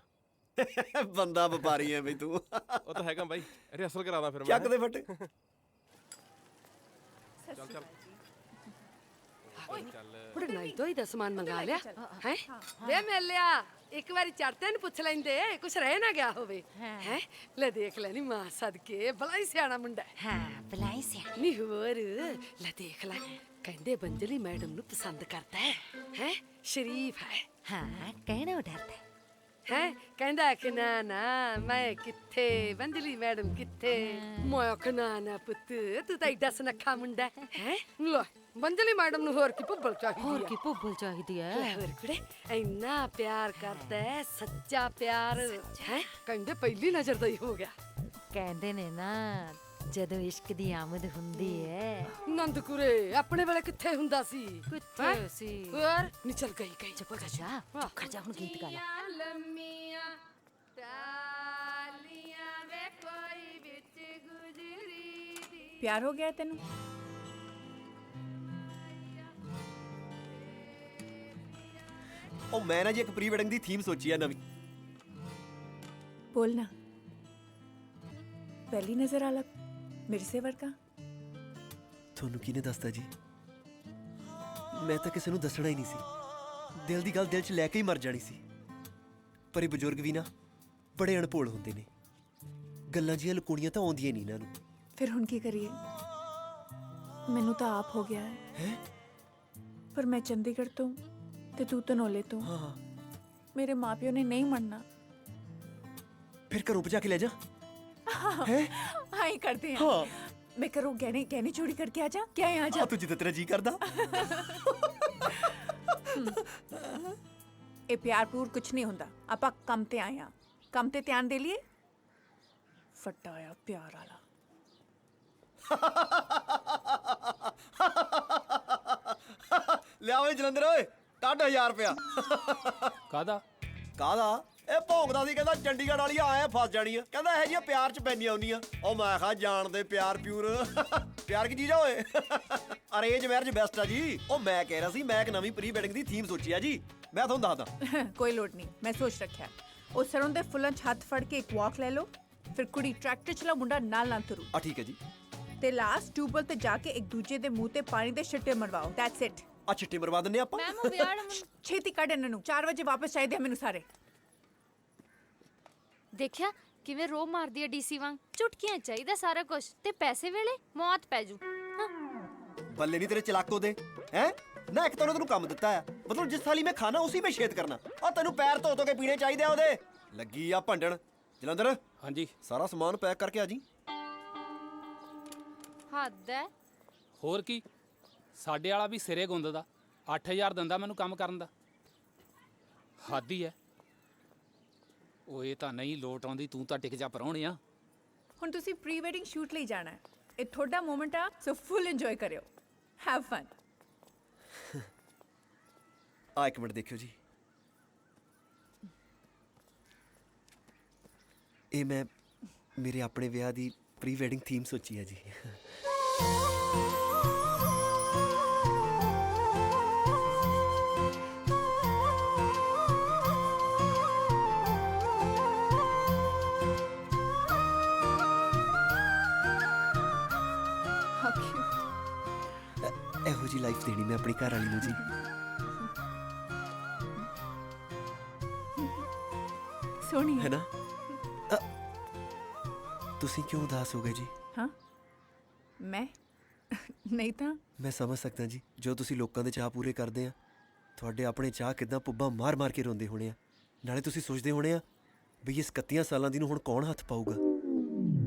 ਬੰਦਾ ਵਪਾਰੀ ਐ ਬਈ ਤੂੰ। ਉਹ ਤਾਂ ਹੈਗਾ ਬਾਈ, ਰਿਹਰਸਲ ਕਰਾਦਾ ਫਿਰ ਮੈਂ। ਚੱਕ ਦੇ ਫੱਟੇ। ਚੱਲ ਪੜਨਾਈ ਤੋਂ ਹੀ ਦਾ ਸਮਾਨ ਮੰਗਾ ਲਿਆ ਹੈ ਵੇ ਮਿਲਿਆ। ਇੱਕ ਵਾਰੀ ਚੜਤੇ ਨੂੰ ਪੁੱਛ ਲੈਂਦੇ ਕੁਛ ਰਹਿ ਨਾ ਗਿਆ ਹੋਵੇ ਹੈ। ਲੈ ਦੇਖ ਲੈ ਨੀ ਮਾਂ ਸਦਕੇ ਬਲਾ ਹੀ ਸਿਆਣਾ ਮੁੰਡਾ। ਹਾਂ ਬਲਾ ਹੀ ਸਿਆਣਾ ਨਹੀਂ ਹੋਰ ਲੈ ਦੇਖ ਲੈ, ਕਹਿੰਦੇ ਬੰਜਲੀ ਮੈਡਮ ਨੂੰ ਪਸੰਦ ਕਰਦਾ ਹੈ ਸ਼ਰੀਫ ਹੈ। ਹਾਂ ਕਹਿਣੋਂ ਡਰਦਾ ਹੈ ਕਹਿੰਦਾ ਕਿ ਨਾ ਮੈਂ ਕਿੱਥੇ ਬੰਜਲੀ ਮੈਡਮ ਕਿੱਥੇ। ਮੈਂ ਆਖਣਾ ਨਾ ਪੁੱਤ ਤੂੰ ਤਾਂ ਏਡਾ ਸੁਨੱਖਾ ਮੁੰਡਾ ਹੈ। ਲੈ ਬੰਜਲੀ ਮੈਡਮ ਨੂੰ ਹੋਰ ਕੀ ਭੁੱਬਲ ਚਾਹੀਦੀ ਹੈ। ਹੋਰ ਕੀ ਭੁੱਬਲ ਚਾਹੀਦੀ ਹੈ। ਲੈ ਹੋਰ ਕੁੜੇ ਇੰਨਾ ਪਿਆਰ ਕਰਦਾ ਹੈ, ਸੱਚਾ ਪਿਆਰ ਹੈ। ਕਹਿੰਦੇ ਪਹਿਲੀ ਨਜ਼ਰ ਦਾ ਹੀ ਹੋ ਗਿਆ। ਕਹਿੰਦੇ ਨੇ ਨਾ ਜਦੋਂ ਇਸ਼ਕ ਦੀ ਆਮਦ ਹੁੰਦੀ ਹੈ। ਨੰਦ ਕੁਰੇ ਆਪਣੇ ਵੇਲੇ ਕਿੱਥੇ ਹੁੰਦਾ ਸੀ? ਕਿੱਥੇ ਸੀ? ਹੋਰ ਨੀ ਚਲ ਗਈ ਚੁੱਪ ਕਰ ਜਾ, ਖੜ ਜਾ ਹੁਣ ਗੀਤ ਗਾ ਲੈ। ਲੰਮੀਆਂ ਟਾਲੀਆਂ ਵੇ ਕੋਈ ਵਿੱਚ ਗੁਜਰੀ ਦੀ। ਪਿਆਰ ਹੋ ਗਿਆ ਤੈਨੂੰ? ਉਹ ਮੈਂ ਨਾ ਜੀ ਇੱਕ ਪ੍ਰੀ ਵੈਡਿੰਗ ਦੀ ਥੀਮ ਸੋਚੀ ਆ ਨਵੀਂ। बोलना पहली नजर अलग मेरे से वर्का। ਤੁਹਾਨੂੰ ਕਿਹਨੇ ਦੱਸਦਾ ਜੀ? ਮੈਂ ਤਾਂ ਕਿਸੇ ਨੂੰ ਦੱਸਣਾ ਹੀ ਨਹੀਂ ਸੀ। ਦਿਲ ਦੀ ਗੱਲ ਦਿਲ 'ਚ ਲੈ ਕੇ ਹੀ ਮਰ ਜਾਣੀ ਸੀ। ਪਰ ਇਹ ਬਜ਼ੁਰਗ ਵੀ ਨਾ ਬੜੇ ਅਣਭੋਲ ਹੁੰਦੇ ਨੇ। ਗੱਲਾਂ ਜੀਆਂ ਲੁਕੋਣੀਆਂ ਤਾਂ ਆਉਂਦੀਆਂ ਨਹੀਂ ਇਹਨਾਂ ਨੂੰ। फिर हुन की करिए? मैनू तो आप हो गया है। पर मैं चंडीगढ़ तो ते तू धनौले तो। हाँ। मेरे माँ प्यो ने नहीं मनना। फिर घरों भजा के ले जा। हाँ ही करते हैं। हाँ। मैं करूँ गहने गहने चोरी करके आ जा। क्या यहाँ जा? तुझे तो तेरा जी करदा। ए प्यार प्यूर कुछ नहीं होंदा। आपा कम ते आए हैं, कम ते ध्यान दे लिए। फटाया प्यार वाला। ਲਿਆ ਓਏ ਜਲੰਧਰ ਓਏ 1000 ਰੁਪਇਆ। ਕਾਹਦਾ ਇਹ ਭੌਂਕਦਾ ਸੀ, ਕਹਿੰਦਾ ਚੰਡੀਗੜ੍ਹ ਵਾਲੀ ਆਇਆ ਫਸ ਜਾਣੀ ਆ। ਕਹਿੰਦਾ ਇਹ ਜਿਹੀਆਂ ਪਿਆਰ 'ਚ ਪੈਂਦੀਆਂ ਹੁੰਦੀਆਂ। ਉਹ ਮੈਂ ਕਿਹਾ ਜਾਣਦੇ ਪਿਆਰ ਪਿਊਰ। ਪਿਆਰ ਕੀ ਚੀਜ਼ ਆ ਓਏ? ਅਰੇਂਜ ਮੈਰਿਜ ਬੈਸਟ ਆ ਜੀ। ਉਹ ਮੈਂ ਕਹਿ ਰਿਹਾ ਸੀ ਮੈਂ ਇੱਕ ਨਵੀਂ ਪ੍ਰੀ ਵੈਡਿੰਗ ਦੀ ਥੀਮ ਸੋਚੀ ਆ ਜੀ। ਮੈਂ ਤੁਹਾਨੂੰ ਦੱਸਦਾ। कोई लोड़ नहीं, मैं सोच रखा है। ਉਹ ਸਰੋਂ ਦੇ ਫੁੱਲਾਂ 'ਚ ਹੱਥ ਫੜ ਕੇ ਇੱਕ ਵਾਕ ਲੈ ਲਓ। ਫਿਰ ਕੁੜੀ ਟਰੈਕਟਰ ਚਲਾ, ਮੁੰਡਾ ਨਾਲ ਤੁਰੂ। ਆ ਠੀਕ ਹੈ ਜੀ। ਤੇ ਲਾਸਟ ਟਿਊਬਲ ਤੇ ਜਾ ਕੇ ਇੱਕ ਦੂਜੇ ਦੇ ਮੂੰਹ ਤੇ ਪਾਣੀ ਦੇ ਛਿੱਟੇ ਮਰਵਾਓ। That's it. ਆ ਛਿੱਟੇ ਮਰਵਾ ਦਿੰਨੇ ਆਪਾਂ। ਮੈਮ ਉਹ ਵਿਆਹ ਛੇਤੀ ਕੱਢ ਇਹਨਾਂ ਨੂੰ। 4 ਵਜੇ ਵਾਪਸ ਚਾਹੀਦੇ ਆ ਮੈਨੂੰ ਸਾਰੇ। ਦੇਖਿਆ ਕਿਵੇਂ ਰੋ ਮਾਰਦੀ ਹੈ ਡੀਸੀ ਵਾਂਗ। ਚੁਟਕੀਆਂ ਚਾਹੀਦਾ ਸਾਰਾ ਕੁਝ ਤੇ ਪੈਸੇ ਵੇਲੇ ਮੌਤ ਪੈ ਜੂ। ਬੱਲੇ ਨਹੀਂ ਤੇਰੇ ਚਲਾਕੋ ਦੇ ਹੈ ਨਾ। ਇੱਕ ਤਾਂ ਉਹਨੇ ਤੈਨੂੰ ਕੰਮ ਦਿੱਤਾ ਆ, ਮਤਲਬ ਜਿਸ ਥਾਲੀ ਮੈਂ ਖਾਣਾ ਉਸੇ ਮੈਂ ਛੇਦ ਕਰਨਾ। ਆ ਤੈਨੂੰ ਪੈਰ ਧੋ ਧੋ ਕੇ ਪੀਣੇ ਚਾਹੀਦੇ ਆ ਉਹਦੇ। ਲੱਗੀ ਆ ਭੰਡਣ। ਜਲੰਧਰ ਹਾਂਜੀ ਸਾਰਾ ਸਮਾਨ ਪੈਕ ਕਰਕੇ ਆ ਜੀ। ਹੱਦ ਹੈ। ਹੋਰ ਕੀ, ਸਾਡੇ ਵਾਲਾ ਵੀ ਸਿਰੇ ਗੁੰਦਦਾ। 8000 ਦਿੰਦਾ ਮੈਨੂੰ ਕੰਮ ਕਰਨ ਦਾ। ਹੱਦ ਹੀ ਹੈ। ਉਹ ਇਹ ਤਾਂ ਨਹੀਂ ਲੋਟ ਆਉਂਦੀ। ਤੂੰ ਤਾਂ ਟਿਕ ਜਾ ਪਰਾਉਣਿਆ। ਹੁਣ ਤੁਸੀਂ ਪ੍ਰੀ ਵੈਡਿੰਗ ਸ਼ੂਟ ਲਈ ਜਾਣਾ ਹੈ। ਇਹ ਤੁਹਾਡਾ ਮੂਮੈਂਟ ਆ, ਸੋ ਫੁੱਲ ਇੰਜੋਏ ਕਰਿਓ। Have fun. ਆ ਇੱਕ ਮਿੰਟ ਦੇਖਿਓ ਜੀ। ਇਹ ਮੈਂ ਮੇਰੇ ਆਪਣੇ ਵਿਆਹ ਦੀ ਪ੍ਰੀ ਵੈਡਿੰਗ ਥੀਮ ਸੋਚੀ ਹੈ ਜੀ। ਇਹੋ ਜੀ ਲਾਈਫ ਦੇਣੀ ਮੈਂ ਆਪਣੀ ਘਰ ਵਾਲੀ ਨੂੰ ਜੀ। ਸੋਹਣੀ ਹੈ ਨਾ? ਤੁਸੀਂ ਕਿਉਂ ਉਦਾਸ ਹੋ ਗਏ ਜੀ? ਹਾਂ ਮੈਂ ਨਹੀਂ ਤਾਂ ਮੈਂ ਸਮਝ ਸਕਦਾ ਜੀ, ਜੋ ਤੁਸੀਂ ਲੋਕਾਂ ਦੇ ਚਾਹ ਪੂਰੇ ਕਰਦੇ ਆ, ਤੁਹਾਡੇ ਆਪਣੇ ਚਾਹ ਕਿਦਾਂ ਪੁੱਬਾਂ ਮਾਰ-ਮਾਰ ਕੇ ਰੋਂਦੇ ਹੋਣੇ ਆ। ਨਾਲੇ ਤੁਸੀਂ ਸੋਚਦੇ ਹੋਣੇ ਆ ਵੀ ਇਸ 31 ਸਾਲਾਂ ਦੀ ਨੂੰ ਹੁਣ ਕੌਣ ਹੱਥ ਪਾਊਗਾ।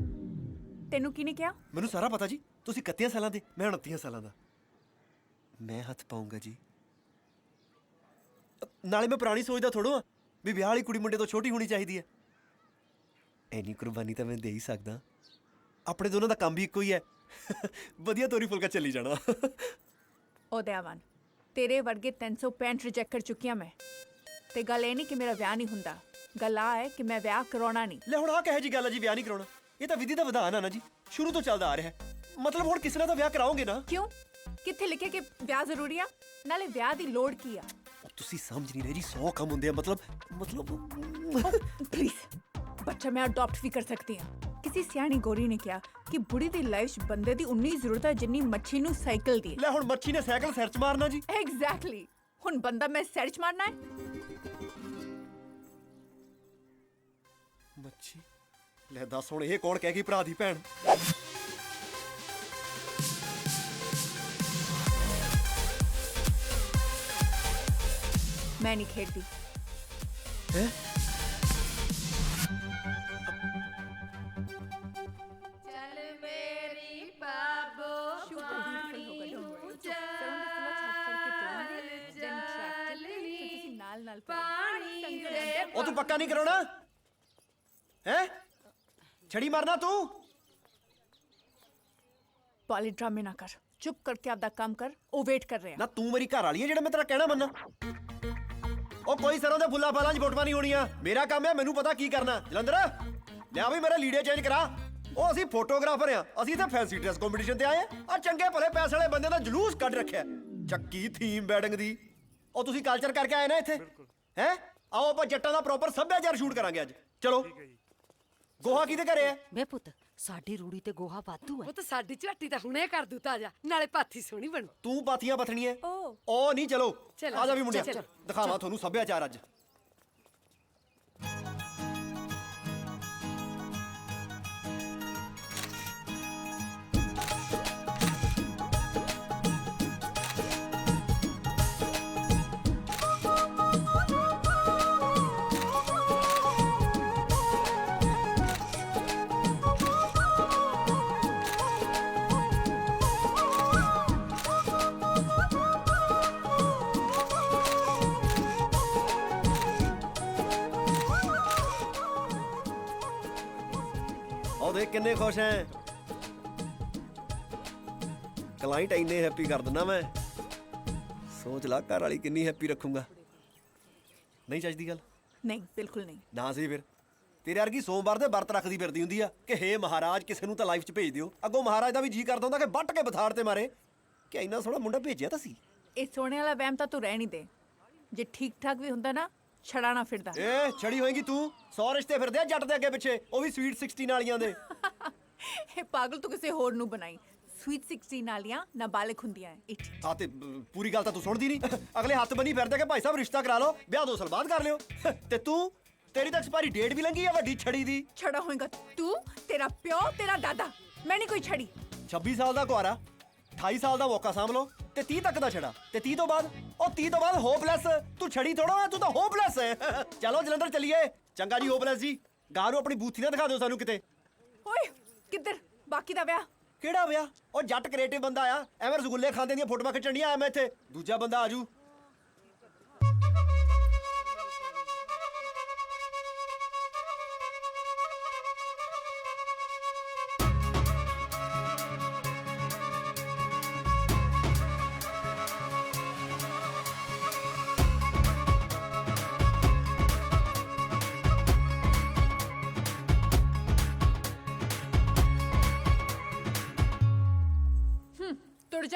ਤੈਨੂੰ ਕਿਹਨੇ ਕਿਹਾ? ਮੈਨੂੰ ਸਾਰਾ ਪਤਾ ਜੀ, ਤੁਸੀਂ 31 ਸਾਲਾਂ ਦੇ, ਮੈਂ 29 ਸਾਲਾਂ ਦਾ। ਮੈਂ ਹੱਥ ਪਾਉਂਗਾ ਜੀ। ਨਾਲੇ ਮੈਂ ਪੁਰਾਣੀ ਸੋਚਦਾ ਥੋੜੋ ਆ ਵੀ ਵਿਆਹ ਵਾਲੀ ਕੁੜੀ ਮੁੰਡੇ ਤੋਂ ਛੋਟੀ ਹੋਣੀ ਚਾਹੀਦੀ ਹੈ। ਐਨੀ ਕੁਰਬਾਨੀ ਤਾਂ ਮੈਂ ਦੇ ਹੀ ਸਕਦਾ। ਆਪਣੇ ਦੋਨਾਂ ਦਾ ਕੰਮ ਵੀ ਇੱਕੋ ਹੀ ਹੈ। ਵਧੀਆ ਤੋਰੀ ਫੁਲਕਾ ਚੱਲੀ ਜਾਣਾ। ਉਹ ਦਿਆਵਾਨ, ਤੇਰੇ ਵਰਗੇ 365 ਰਿਜੈਕਟ ਕਰ ਚੁੱਕੀਆਂ ਮੈਂ। ਤੇ ਗੱਲ ਇਹ ਨਹੀਂ ਕਿ ਮੇਰਾ ਵਿਆਹ ਨਹੀਂ ਹੁੰਦਾ, ਗੱਲ ਆ ਹੈ ਕਿ ਮੈਂ ਵਿਆਹ ਕਰਾਉਣਾ ਨਹੀਂ। ਲੈ ਹੁਣ ਆਹ ਕਹੇ ਜੀ ਗੱਲ ਹੈ ਜੀ, ਵਿਆਹ ਨਹੀਂ ਕਰਾਉਣਾ? ਇਹ ਤਾਂ ਵਿਧੀ ਦਾ ਵਿਧਾਨ ਆ ਨਾ ਜੀ, ਸ਼ੁਰੂ ਤੋਂ ਚੱਲਦਾ ਆ ਰਿਹਾ ਹੈ। ਮਤਲਬ ਹੁਣ ਕਿਸੇ ਨਾਲ ਤਾਂ ਵਿਆਹ ਕਰਾਓਗੇ ਨਾ? ਕਿਉਂ? ਕਿੱਥੇ ਲਿਖਿਆ ਕਿ ਵਿਆਹ ਜ਼ਰੂਰੀ ਆ? ਨਾਲੇ ਵਿਆਹ ਦੀ ਲੋੜ ਕੀ ਆ? ਤੁਸੀਂ ਸਮਝ ਨਹੀਂ ਰਹੇ ਜੀ, 100 ਕੰਮ ਹੁੰਦੇ ਆ। ਮਤਲਬ ਪਲੀਜ਼, ਬੱਚਾ ਮੈਂ ਅਡਾਪਟ ਵੀ ਕਰ ਸਕਦੀ ਹਾਂ। ਕਿਸੇ ਸਿਆਣੀ ਗੋਰੀ ਨੇ ਕਿਹਾ ਕਿ ਬੁੜੀ ਦੀ ਲਾਈਫ 'ਚ ਬੰਦੇ ਦੀ ਉਨੀ ਜ਼ਰੂਰਤ ਹੈ ਜਿੰਨੀ ਮੱਛੀ ਨੂੰ ਸਾਈਕਲ ਦੀ। ਲੈ ਹੁਣ ਮੱਛੀ ਨੇ ਸਾਈਕਲ ਸਿਰ 'ਚ ਮਾਰਨਾ ਜੀ। ਐਗਜ਼ੈਕਟਲੀ। ਹੁਣ ਬੰਦਾ ਮੈਂ ਸਿਰ 'ਚ ਮਾਰਨਾ ਹੈ? ਮੱਛੀ? ਲੈ ਦੱਸ ਹੁਣ ਇਹ ਕੌਣ ਕਹਿ ਗਈ ਭਰਾ ਦੀ ਭੈਣ? ਮੈਂ ਨਹੀਂ ਖੇਡਦੀ। ਹੈ? ਚੱਲ ਮੇਰੀ ਬਾਬੋ ਉਹ ਤੂੰ ਪੱਕਾ ਨਹੀਂ ਕਰਾਉਣਾ ਹੈ? ਛੜੀ ਮਾਰਨਾ ਤੂੰ? ਪਾਲੀ ਡਰਾਮੇ ਨਾ ਕਰ, ਚੁੱਪ ਕਰਕੇ ਆਪਦਾ ਕੰਮ ਕਰ। ਉਹ ਵੇਟ ਕਰ ਰਿਹਾ ਨਾ। ਤੂੰ ਮੇਰੀ ਘਰ ਵਾਲੀ ਹੈ ਜਿਹੜਾ ਮੈਂ ਤੇਰਾ ਕਹਿਣਾ ਮੰਨਾਂ? ਉਹ ਕੋਈ ਸਰੋਂ ਦੇ ਫੁੱਲਾਂ ਫਾਲਾਂ 'ਚ ਫੋਟੋਆਂ ਨਹੀਂ ਹੋਣੀਆਂ। ਮੇਰਾ ਕੰਮ ਹੈ, ਮੈਨੂੰ ਪਤਾ ਕੀ ਕਰਨਾ। ਜਲੰਧਰ ਲਿਆ ਵੀ ਮੇਰੇ ਲੀੜੇ ਚੇਂਜ ਕਰਾ। ਉਹ ਅਸੀਂ ਫੋਟੋਗ੍ਰਾਫਰ ਆ, ਅਸੀਂ ਤਾਂ ਫੈਂਸੀ ਡਰੈਸ ਕੰਪੀਟੀਸ਼ਨ ਤੇ ਆਏ ਆ। ਆ ਚੰਗੇ ਭਲੇ ਪੈਸੇ ਵਾਲੇ ਬੰਦੇ ਦਾ ਜਲੂਸ ਕੱਢ ਰੱਖਿਆ ਚੱਕੀ ਥੀਮ ਵੈਡਿੰਗ ਦੀ। ਉਹ ਤੁਸੀਂ ਕਲਚਰ ਕਰਕੇ ਆਏ ਨਾ ਇੱਥੇ ਹੈ? ਆਓ ਆਪਾਂ ਜੱਟਾਂ ਦਾ ਪ੍ਰੋਪਰ ਸੱਭਿਆਚਾਰ ਸ਼ੂਟ ਕਰਾਂਗੇ ਅੱਜ। ਚਲੋ। ਗੋਹਾ ਕਿਹਦੇ ਘਰੇ ਹੈ? ਵੇ ਪੁੱਤ, ਸਾਡੀ ਰੂੜੀ ਤੇ ਗੋਹਾ ਵਾਧੂ ਹੈ। ਉਹ ਤਾਂ ਸਾਡੀ ਝਾਟੀ ਤਾਂ ਹੁਣੇ ਕਰ ਦੂ ਤਾਜਾ, ਨਾਲੇ ਪਾਥੀ ਸੋਹਣੀ ਬਣੂ। ਤੂੰ ਪਾਥੀਆਂ ਪਥਣੀਆਂ? ਉਹ ਨਹੀਂ। ਚਲੋ ਆ ਜਾ ਵੀ ਮੁੰਡਿਆ, ਦਿਖਾਵਾਂ ਤੁਹਾਨੂੰ ਸੱਭਿਆਚਾਰ ਅੱਜ। ਦੇਖ ਕਿੰਨੇ ਖੁਸ਼ ਐ। ਕਲਾਇੰਟ ਇੰਨੇ ਹੈਪੀ ਕਰ ਦਿੰਦਾ ਮੈਂ। ਸੋਚ ਲਾ ਘਰ ਵਾਲੀ ਕਿੰਨੀ ਹੈਪੀ ਰੱਖੂੰਗਾ। ਨਹੀਂ ਚੱਜਦੀ ਗੱਲ? ਨਹੀਂ, ਬਿਲਕੁਲ ਨਹੀਂ। ਨਾ ਸੀ ਫਿਰ। ਤੇਰੇ ਵਰਗੀ ਸੋਮਵਾਰ ਦੇ ਵਰਤ ਰੱਖਦੀ ਫਿਰਦੀ ਹੁੰਦੀ ਆ ਕਿ ਹੇ ਮਹਾਰਾਜ ਕਿਸੇ ਨੂੰ ਤਾਂ ਲਾਈਫ 'ਚ ਭੇਜ ਦਿਓ। ਅੱਗੋਂ ਮਹਾਰਾਜ ਦਾ ਵੀ ਜੀ ਕਰਦਾ ਹੁੰਦਾ ਕਿ ਵੱਟ ਕੇ ਬਥਾੜ ਤੇ ਮਾਰੇ ਕਿ ਇੰਨਾ ਸੋਹਣਾ ਮੁੰਡਾ ਭੇਜਿਆ ਤਾਂ ਸੀ। ਇਹ ਸੋਹਣੇ ਵਾਲਾ ਵਹਿਮ ਤਾਂ ਤੂੰ ਰਹਿ ਨਹੀਂ ਦੇ। ਜੇ ਠੀਕ ਠਾਕ ਵੀ ਹੁੰਦਾ ਨਾ, ਛੜਾਣਾ ਫਿਰਦਾ। ਏ ਛੜੀ ਹੋਏਗੀ ਤੂੰ। 100 ਰਿਸ਼ਤੇ ਫਿਰਦੇ ਆ ਜੱਟ ਦੇ ਅੱਗੇ ਪਿੱਛੇ, ਉਹ ਵੀ ਸਵੀਟ 16 ਵਾਲੀਆਂ ਦੇ। ਇਹ ਪਾਗਲ ਤੂੰ ਕਿਸੇ ਹੋਰ ਨੂੰ ਬਣਾਈ। ਸਵੀਟ 16 ਵਾਲੀਆਂ ਨਾਬਾਲਗ ਹੁੰਦੀਆਂ ਐ। ਹਾਂ ਤੇ ਪੂਰੀ ਗੱਲ ਤਾਂ ਤੂੰ ਸੁਣਦੀ ਨਹੀਂ। ਅਗਲੇ ਹੱਥ ਬੰਨੀ ਫਿਰਦੇ ਕਿ ਭਾਈ ਸਾਹਿਬ ਰਿਸ਼ਤਾ ਕਰਾ ਲਓ, ਵਿਆਹ 2 ਸਾਲ ਬਾਅਦ ਕਰ ਲਿਓ। ਤੇ ਤੂੰ, ਤੇਰੀ ਤਾਂ ਐਕਸਪਾਇਰੀ ਡੇਟ ਵੀ ਲੰਘੀ ਆ ਵੱਡੀ ਛੜੀ ਦੀ। ਛੜਾ ਹੋਏਗਾ ਤੂੰ, ਤੇਰਾ ਪਿਓ, ਤੇਰਾ ਦਾਦਾ। ਮੈਂ ਨਹੀਂ ਕੋਈ ਛੜੀ। 26 ਸਾਲ ਦਾ ਕੁਆਰਾ, 28 ਸਾਲ ਦਾ ਮੌਕਾ ਸਾਂਭ ਲਓ ਤੇ 30 ਤੱਕ ਦਾ ਛੜਾ ਤੇ 30 ਤੋਂ ਬਾਅਦ, ਉਹ 30 ਤੋਂ ਬਾਅਦ ਹੋਪਲੈਸ। ਤੂੰ ਛੜੀ ਥੋੜਾ ਹੈ, ਤੂੰ ਤਾਂ ਹੋਪਲੈਸ ਹੈ। ਚਲੋ ਜਲੰਧਰ ਚੱਲੀਏ। ਚੰਗਾ ਜੀ ਹੋਪਲੈਸ ਜੀ। ਗਾਂ ਨੂੰ ਆਪਣੀ ਬੂਥੀ ਨਾ ਦਿਖਾ ਦਿਓ ਸਾਨੂੰ ਕਿਤੇ। ਓਏ ਕਿੱਧਰ? ਬਾਕੀ ਦਾ ਵਿਆਹ? ਕਿਹੜਾ ਵਿਆਹ? ਉਹ ਜੱਟ ਕ੍ਰੀਏਟਿਵ ਬੰਦਾ ਆ, ਐਵੇਂ ਰਸਗੁੱਲੇ ਖਾਂਦੇ ਦੀਆਂ ਫੋਟੋਆਂ ਖਿੱਚਣ ਨਹੀਂ ਆਇਆ ਮੈਂ ਇੱਥੇ। ਦੂਜਾ ਬੰਦਾ ਆਜੂ।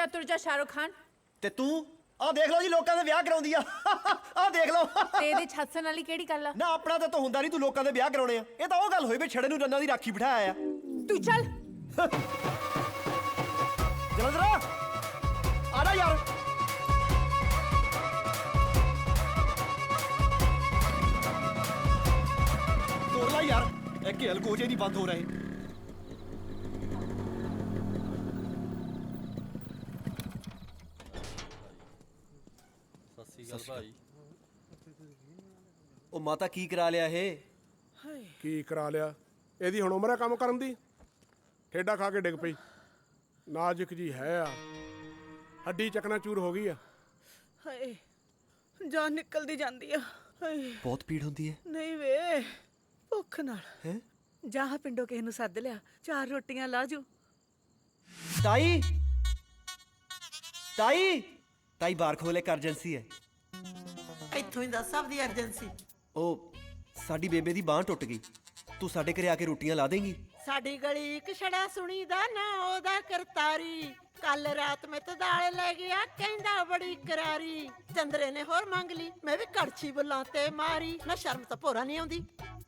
ਤੁਰ ਜਾ ਸ਼ਾਹਰੁਖ ਖਾਨ। ਤੇ ਤੂੰ ਆਹ ਦੇਖ ਲਓ ਜੀ, ਲੋਕਾਂ ਦੇ ਵਿਆਹ ਕਰਾਉਂਦੀ ਆ। ਆਹ ਦੇਖ ਲਓ। ਤੇ ਇਹਦੇ 'ਚ ਹੱਸਣ ਵਾਲੀ ਕਿਹੜੀ ਗੱਲ ਆ? ਨਾ ਆਪਣਾ ਤਾਂ ਹੁੰਦਾ ਨਹੀਂ, ਤੂੰ ਲੋਕਾਂ ਦੇ ਵਿਆਹ ਕਰਾਉਣੇ ਆ। ਇਹ ਤਾਂ ਉਹ ਗੱਲ ਹੋਈ ਵੀ ਛੜੇ ਨੂੰ ਰੰਨਾਂ ਦੀ ਰਾਖੀ ਬਿਠਾਇਆ ਆ। ਤੂੰ ਚੱਲ ਜਲੰਧਰ ਆ ਜਾ ਯਾਰ। ਤੋੜ ਲਾ ਯਾਰ, ਇਹ ਘੇਲ ਗੋਜੇ ਨਹੀਂ ਬੰਦ ਹੋ ਰਹੇ। ਸਤਿ ਸ਼੍ਰੀ ਅਕਾਲ ਭਾਈ। ਉਹ ਮਾਤਾ ਕੀ ਕਰਾ ਲਿਆ ਇਹ? ਕੀ ਕਰਾ ਲਿਆ? ਇਹਦੀ ਹੁਣ ਉਮਰ ਹੈ ਕੰਮ ਕਰਨ ਦੀ। ਠੇਡਾ ਖਾ ਕੇ ਡਿੱਗ ਪਈ। ਨਾਜ਼ੁਕ ਜੀ ਹੈ ਆ, ਹੱਡੀ ਚਕਨਾਚੂਰ ਹੋ ਗਈ ਆ। ਹਾਏ ਜਾਨ ਨਿਕਲਦੀ ਜਾਂਦੀ ਆ। ਹਾਏ ਬਹੁਤ ਪੀੜ ਹੁੰਦੀ ਹੈ। ਨਹੀਂ ਵੇ, ਭੁੱਖ ਨਾਲ ਹੈ। ਜਾ ਪਿੰਡੋਂ ਕਿਸੇ ਨੂੰ ਸੱਦ ਲਿਆ, 4 ਰੋਟੀਆਂ ਲਾ ਜੋ। ਤਾਈ ਤਾਈ ਤਾਈ ਬਾਹਰ ਖੋਲੇ, ਇੱਕ ਅਰਜੈਂਸੀ ਹੈ। ਇੱਥੋਂ ਹੀ ਦੱਸ ਸਭ ਦੀ ਅਰਜੈਂਸੀ। ਉਹ ਸਾਡੀ ਬੇਬੇ ਦੀ ਬਾਂਹ ਟੁੱਟ ਗਈ, ਤੂੰ ਸਾਡੇ ਘਰੇ ਆ ਕੇ ਰੋਟੀਆਂ ਲਾ ਦੇਂਗੀ? ਸਾਡੀ ਗਲੀ ਇੱਕ ਛੜਾ ਸੁਣੀਦਾ ਨਾ ਉਹਦਾ ਕਰਤਾਰੀ। ਕੱਲ ਰਾਤ ਮੈਂ ਤਾਂ ਦਾਲ ਲੈ ਗਿਆ, ਕਹਿੰਦਾ ਬੜੀ ਕਰਾਰੀ। ਚੰਦਰੇ ਨੇ ਹੋਰ ਮੰਗ ਲਈ, ਮੈਂ ਵੀ ਕੜਛੀ ਬੁੱਲਾਂ ਤੇ ਮਾਰੀ। ਨਾ ਸ਼ਰਮ ਤਾਂ ਭੋਰਾ ਨਹੀਂ ਆਉਂਦੀ।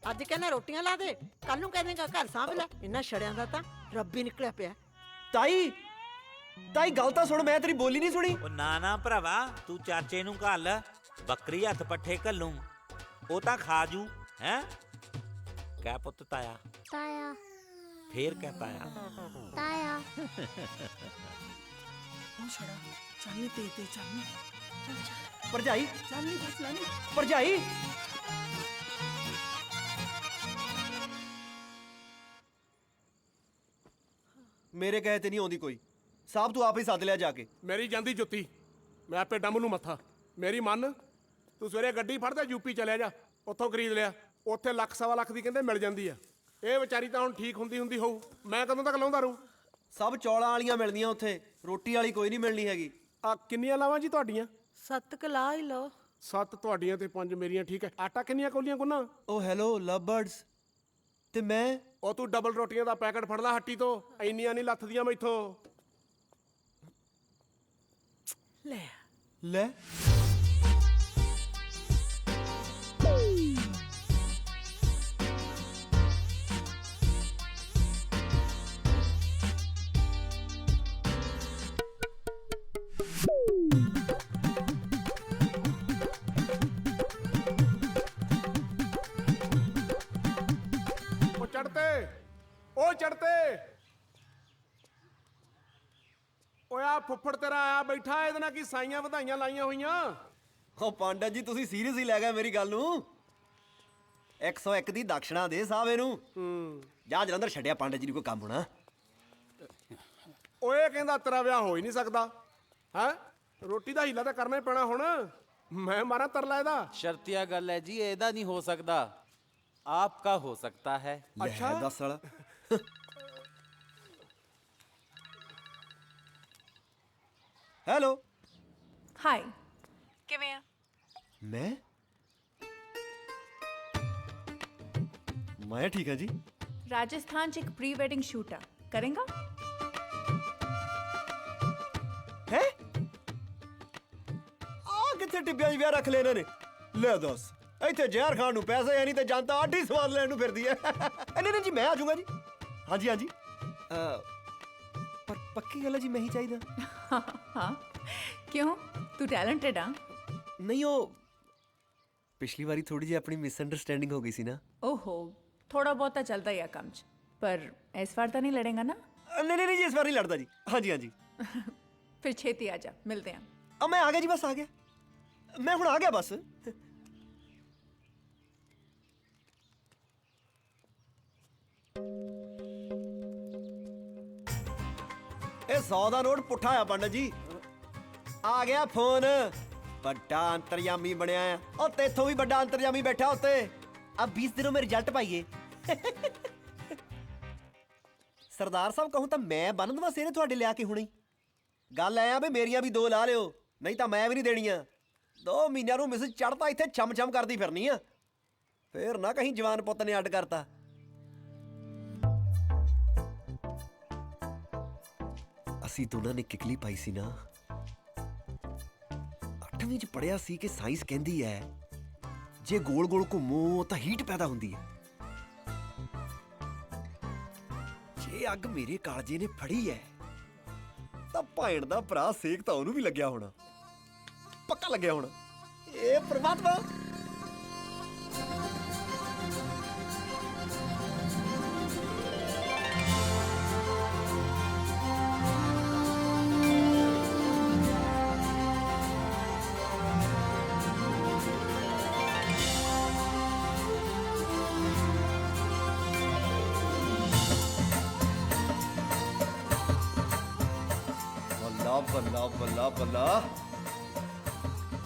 ਅੱਜ ਕਹਿੰਦਾ ਰੋਟੀਆਂ ਲਾ ਦੇ, ਕੱਲ ਨੂੰ ਕਹਿ ਦੇਗਾ ਘਰ ਸਾਂਭ ਲੈ। ਇਹਨਾਂ ਛੜਿਆਂ ਦਾ ਤਾਂ ਰੱਬੀ ਨਿਕਲਿਆ ਪਿਆ। ਤਾਈ ਤਾਈ ਗੱਲ ਤਾਂ ਸੁਣ, ਮੈਂ ਤੇਰੀ ਬੋਲੀ ਨਹੀਂ ਸੁਣੀ। ਉਹ ਨਾ ਭਰਾਵਾ, ਤੂੰ ਚਾਚੇ ਨੂੰ ਘੱਲ, ਬੱਕਰੀ ਹੱਥ ਪੱਠੇ ਘੱਲੂ, ਉਹ ਤਾਂ ਖਾ ਜੂ। ਹੈ ਕਹਿ ਪੁੱਤ ਤਾਇਆ। ਤਾਇਆ ਫੇਰ ਕਹਿ ਤਾਇਆ। ਤਾਇਆ ਉਹ ਛੜਾ ਚਾਹੀ ਤੇ ਚਾਹੀ। ਭਰਜਾਈ ਚਾਹੀ ਬਸ ਲਾਣੀ। ਭਰਜਾਈ ਮੇਰੇ ਕਹੇ ਤੇ ਨਹੀਂ ਆਉਂਦੀ ਕੋਈ। ਸਾਹਿਬ ਤੂੰ ਆਪ ਹੀ ਸੱਦ ਲਿਆ ਜਾ ਕੇ। ਮੇਰੀ ਜਾਂਦੀ ਜੁੱਤੀ, ਮੈਂ ਆਪੇ ਡੰਮ ਨੂੰ ਮੱਥਾ। ਮੇਰੀ ਮੰਨ, ਤੂੰ ਸਵੇਰੇ ਗੱਡੀ ਫੜ ਤੇ ਯੂਪੀ ਚਲਿਆ ਜਾ, ਉੱਥੋਂ ਖਰੀਦ ਲਿਆ। ਉੱਥੇ ਲੱਖ ਸਵਾ ਲੱਖ ਦੀ ਕਹਿੰਦੇ ਮਿਲ ਜਾਂਦੀ ਆ। ਇਹ ਵਿਚਾਰੀ ਤਾਂ ਹੁਣ ਠੀਕ ਹੁੰਦੀ ਹੋਊ, ਮੈਂ ਕਦੋਂ ਤੱਕ ਲਾਉਂਦਾ ਰਹੂੰ? ਸਭ ਚੌਲਾਂ ਵਾਲੀਆਂ ਮਿਲਦੀਆਂ ਉੱਥੇ, ਰੋਟੀ ਵਾਲੀ ਕੋਈ ਨਹੀਂ ਮਿਲਣੀ ਹੈਗੀ। ਆ ਕਿੰਨੀਆਂ ਲਾਵਾਂ ਜੀ ਤੁਹਾਡੀਆਂ? 7 ਕਲਾ ਹੀ ਲਓ। 7 ਤੁਹਾਡੀਆਂ ਤੇ 5 ਮੇਰੀਆਂ, ਠੀਕ ਹੈ। ਆਟਾ ਕਿੰਨੀਆਂ ਕੋਲੀਆਂ ਗੁੰਨਾ? ਉਹ ਹੈਲੋ ਲਵ ਬਰਡਸ। ਤੇ ਮੈਂ ਉਹ ਤੂੰ ਡਬਲ ਰੋਟੀਆਂ ਦਾ ਪੈਕਟ ਫੜ ਲੈ ਹੱਟੀ ਤੋਂ, ਇੰਨੀਆਂ ਨਹੀਂ ਲੱਥਦੀਆਂ ਮੈਥੋਂ। ਲੈ ਲੈ ਉਹ ਚੜਤੇ। ਓਏ ਆ ਫੁੱਫੜ ਤੇਰਾ ਆਇਆ ਬੈਠਾ, ਇਹਦੇ ਨਾਲ ਕੀ ਸਾਈਆਂ ਵਧਾਈਆਂ ਲਾਈਆਂ ਹੋਈਆਂ? ਉਹ ਪੰਡਤ ਜੀ ਤੁਸੀਂ ਸੀਰੀਅਸ ਹੀ ਲੈ ਗਏ ਮੇਰੀ ਗੱਲ ਨੂੰ। 101 ਦੀ ਦਕਸ਼ਣਾ ਦੇ ਸਾਹਿਬ ਇਹਨੂੰ। ਜਾ ਜਲੰਧਰ ਛੱਡਿਆ ਪੰਡਤ ਜੀ ਨੂੰ ਕੋਈ ਕੰਮ ਹੋਣਾ। ਓਏ ਕਹਿੰਦਾ ਤੇਰਾ ਵਿਆਹ ਹੋ ਹੀ ਨਹੀਂ ਸਕਦਾ। ਹੈ ਰੋਟੀ ਦਾ ਹੀਲਾ ਤਾਂ ਕਰਨਾ ਹੀ ਪੈਣਾ ਹੁਣ। ਮੈਂ ਮਾਰਾਂ ਤਰਲਾ ਇਹਦਾ। ਸ਼ਰਤੀਆ ਗੱਲ ਹੈ ਜੀ, ਇਹਦਾ ਨਹੀਂ ਹੋ ਸਕਦਾ, ਆਪਕਾ ਹੋ ਸਕਤਾ ਹੈ। ਅੱਛਾ ਦੱਸ ਸਾਲਾ। ਹੈਲੋ ਹਾਈ, ਕਿਵੇਂ ਆ? ਮੈਂ ਠੀਕ ਹਾਂ ਜੀ। ਰਾਜਸਥਾਨ 'ਚ ਇੱਕ ਪ੍ਰੀ ਵੈਡਿੰਗ ਸ਼ੂਟ ਆ, ਕਰੇਂਗਾ? ਹੈ ਆ ਕਿੱਥੇ ਟਿੱਬਿਆਂ 'ਚ ਵਿਆਹ ਰੱਖ ਲਿਆ ਇਹਨਾਂ ਨੇ? ਲੈ ਦੱਸ, ਇੱਥੇ ਜ਼ਹਿਰ ਖਾਣ ਨੂੰ ਪੈਸੇ ਹੈ ਨਹੀਂ ਤੇ ਜਨਤਾ ਆਢੀ ਸਵਾਦ ਲੈਣ ਨੂੰ ਫਿਰਦੀ ਹੈ। ਨਹੀਂ ਜੀ ਮੈਂ ਆ ਜਾਊਂਗਾ ਜੀ। ਹਾਂਜੀ ਹਾਂਜੀ ਪਰ ਪੱਕੀ ਗੱਲ ਹੈ ਜੀ, ਮੈਂ ਹੀ ਚਾਹੀਦਾ। ਹਾਂ ਕਿਉਂ, ਤੂੰ ਟੈਲੈਂਟਡ ਆ? ਨਹੀਂ ਉਹ ਪਿਛਲੀ ਵਾਰੀ ਥੋੜੀ ਜਿਹੀ ਆਪਣੀ ਮਿਸਅੰਡਰਸਟੈਂਡਿੰਗ ਹੋ ਗਈ ਸੀ ਨਾ। ਓਹੋ, ਥੋੜਾ ਬਹੁਤਾ ਚੱਲਦਾ ਹੀ ਆ ਕੰਮ 'ਚ, ਪਰ ਇਸ ਵਾਰ ਤਾਂ ਨਹੀਂ ਲੜੇਗਾ ਨਾ? ਨਹੀਂ ਜੀ ਇਸ ਵਾਰ ਨਹੀਂ ਲੜਦਾ ਜੀ। ਹਾਂਜੀ ਹਾਂਜੀ ਫਿਰ ਛੇਤੀ ਆ ਜਾ, ਮਿਲਦੇ ਆ। ਮੈਂ ਆ ਗਿਆ ਜੀ, ਬਸ ਆ ਗਿਆ, ਮੈਂ ਹੁਣ ਆ ਗਿਆ ਬਸ। ਇਹ 100 ਦਾ ਨੋਟ ਪੁੱਠਾ ਆ ਪੰਡਤ ਜੀ। ਆ ਗਿਆ ਫੋਨ, ਵੱਡਾ ਅੰਤਰਯਾਮੀ ਬਣਿਆ ਆ। ਉਹ ਤੇਥੋਂ ਵੀ ਵੱਡਾ ਅੰਤਰਯਾਮੀ ਬੈਠਾ ਉੱਤੇ। अब 20 दिनों में रिजल्ट पाइए। सरदार साहब कहूँ तो मैं बन दवा सेरे थोड़े लिया के हुणी। गल ऐ भी मेरिया भी 2 ला लियो, नहीं तो मैं भी नहीं देनिया। 2 महीनों नूं मिसेज चढ़ता इत्थे छम छम करती फिरनी आ, फिर ना कहीं जवान पुत ने अड करता। ਅਸੀਂ ਦੋਨਾਂ ਨੇ ਕਿਕਲੀ ਪਾਈ ਸੀ ਨਾ, 8ਵੀਂ ਚ ਪੜਿਆ ਸੀ ਕਿ ਸਾਇੰਸ ਕਹਿੰਦੀ ਹੈ ਜੇ ਗੋਲ ਗੋਲ ਘੁੰਮੋ ਤਾਂ ਹੀਟ ਪੈਦਾ ਹੁੰਦੀ ਹੈ। ਜੇ ਅੱਗ ਮੇਰੇ ਕਾਲਜੇ ਨੇ ਫੜੀ ਹੈ ਤਾਂ ਭੈਣ ਦਾ ਭਰਾ ਸੇਕ ਤਾਂ ਉਹਨੂੰ ਵੀ ਲੱਗਿਆ ਹੋਣਾ, ਪੱਕਾ ਲੱਗਿਆ ਹੋਣਾ। ਇਹ ਪ੍ਰਮਾਤਮਾ ਬੱਲਾ ਬੱਲਾ ਬੱਲਾ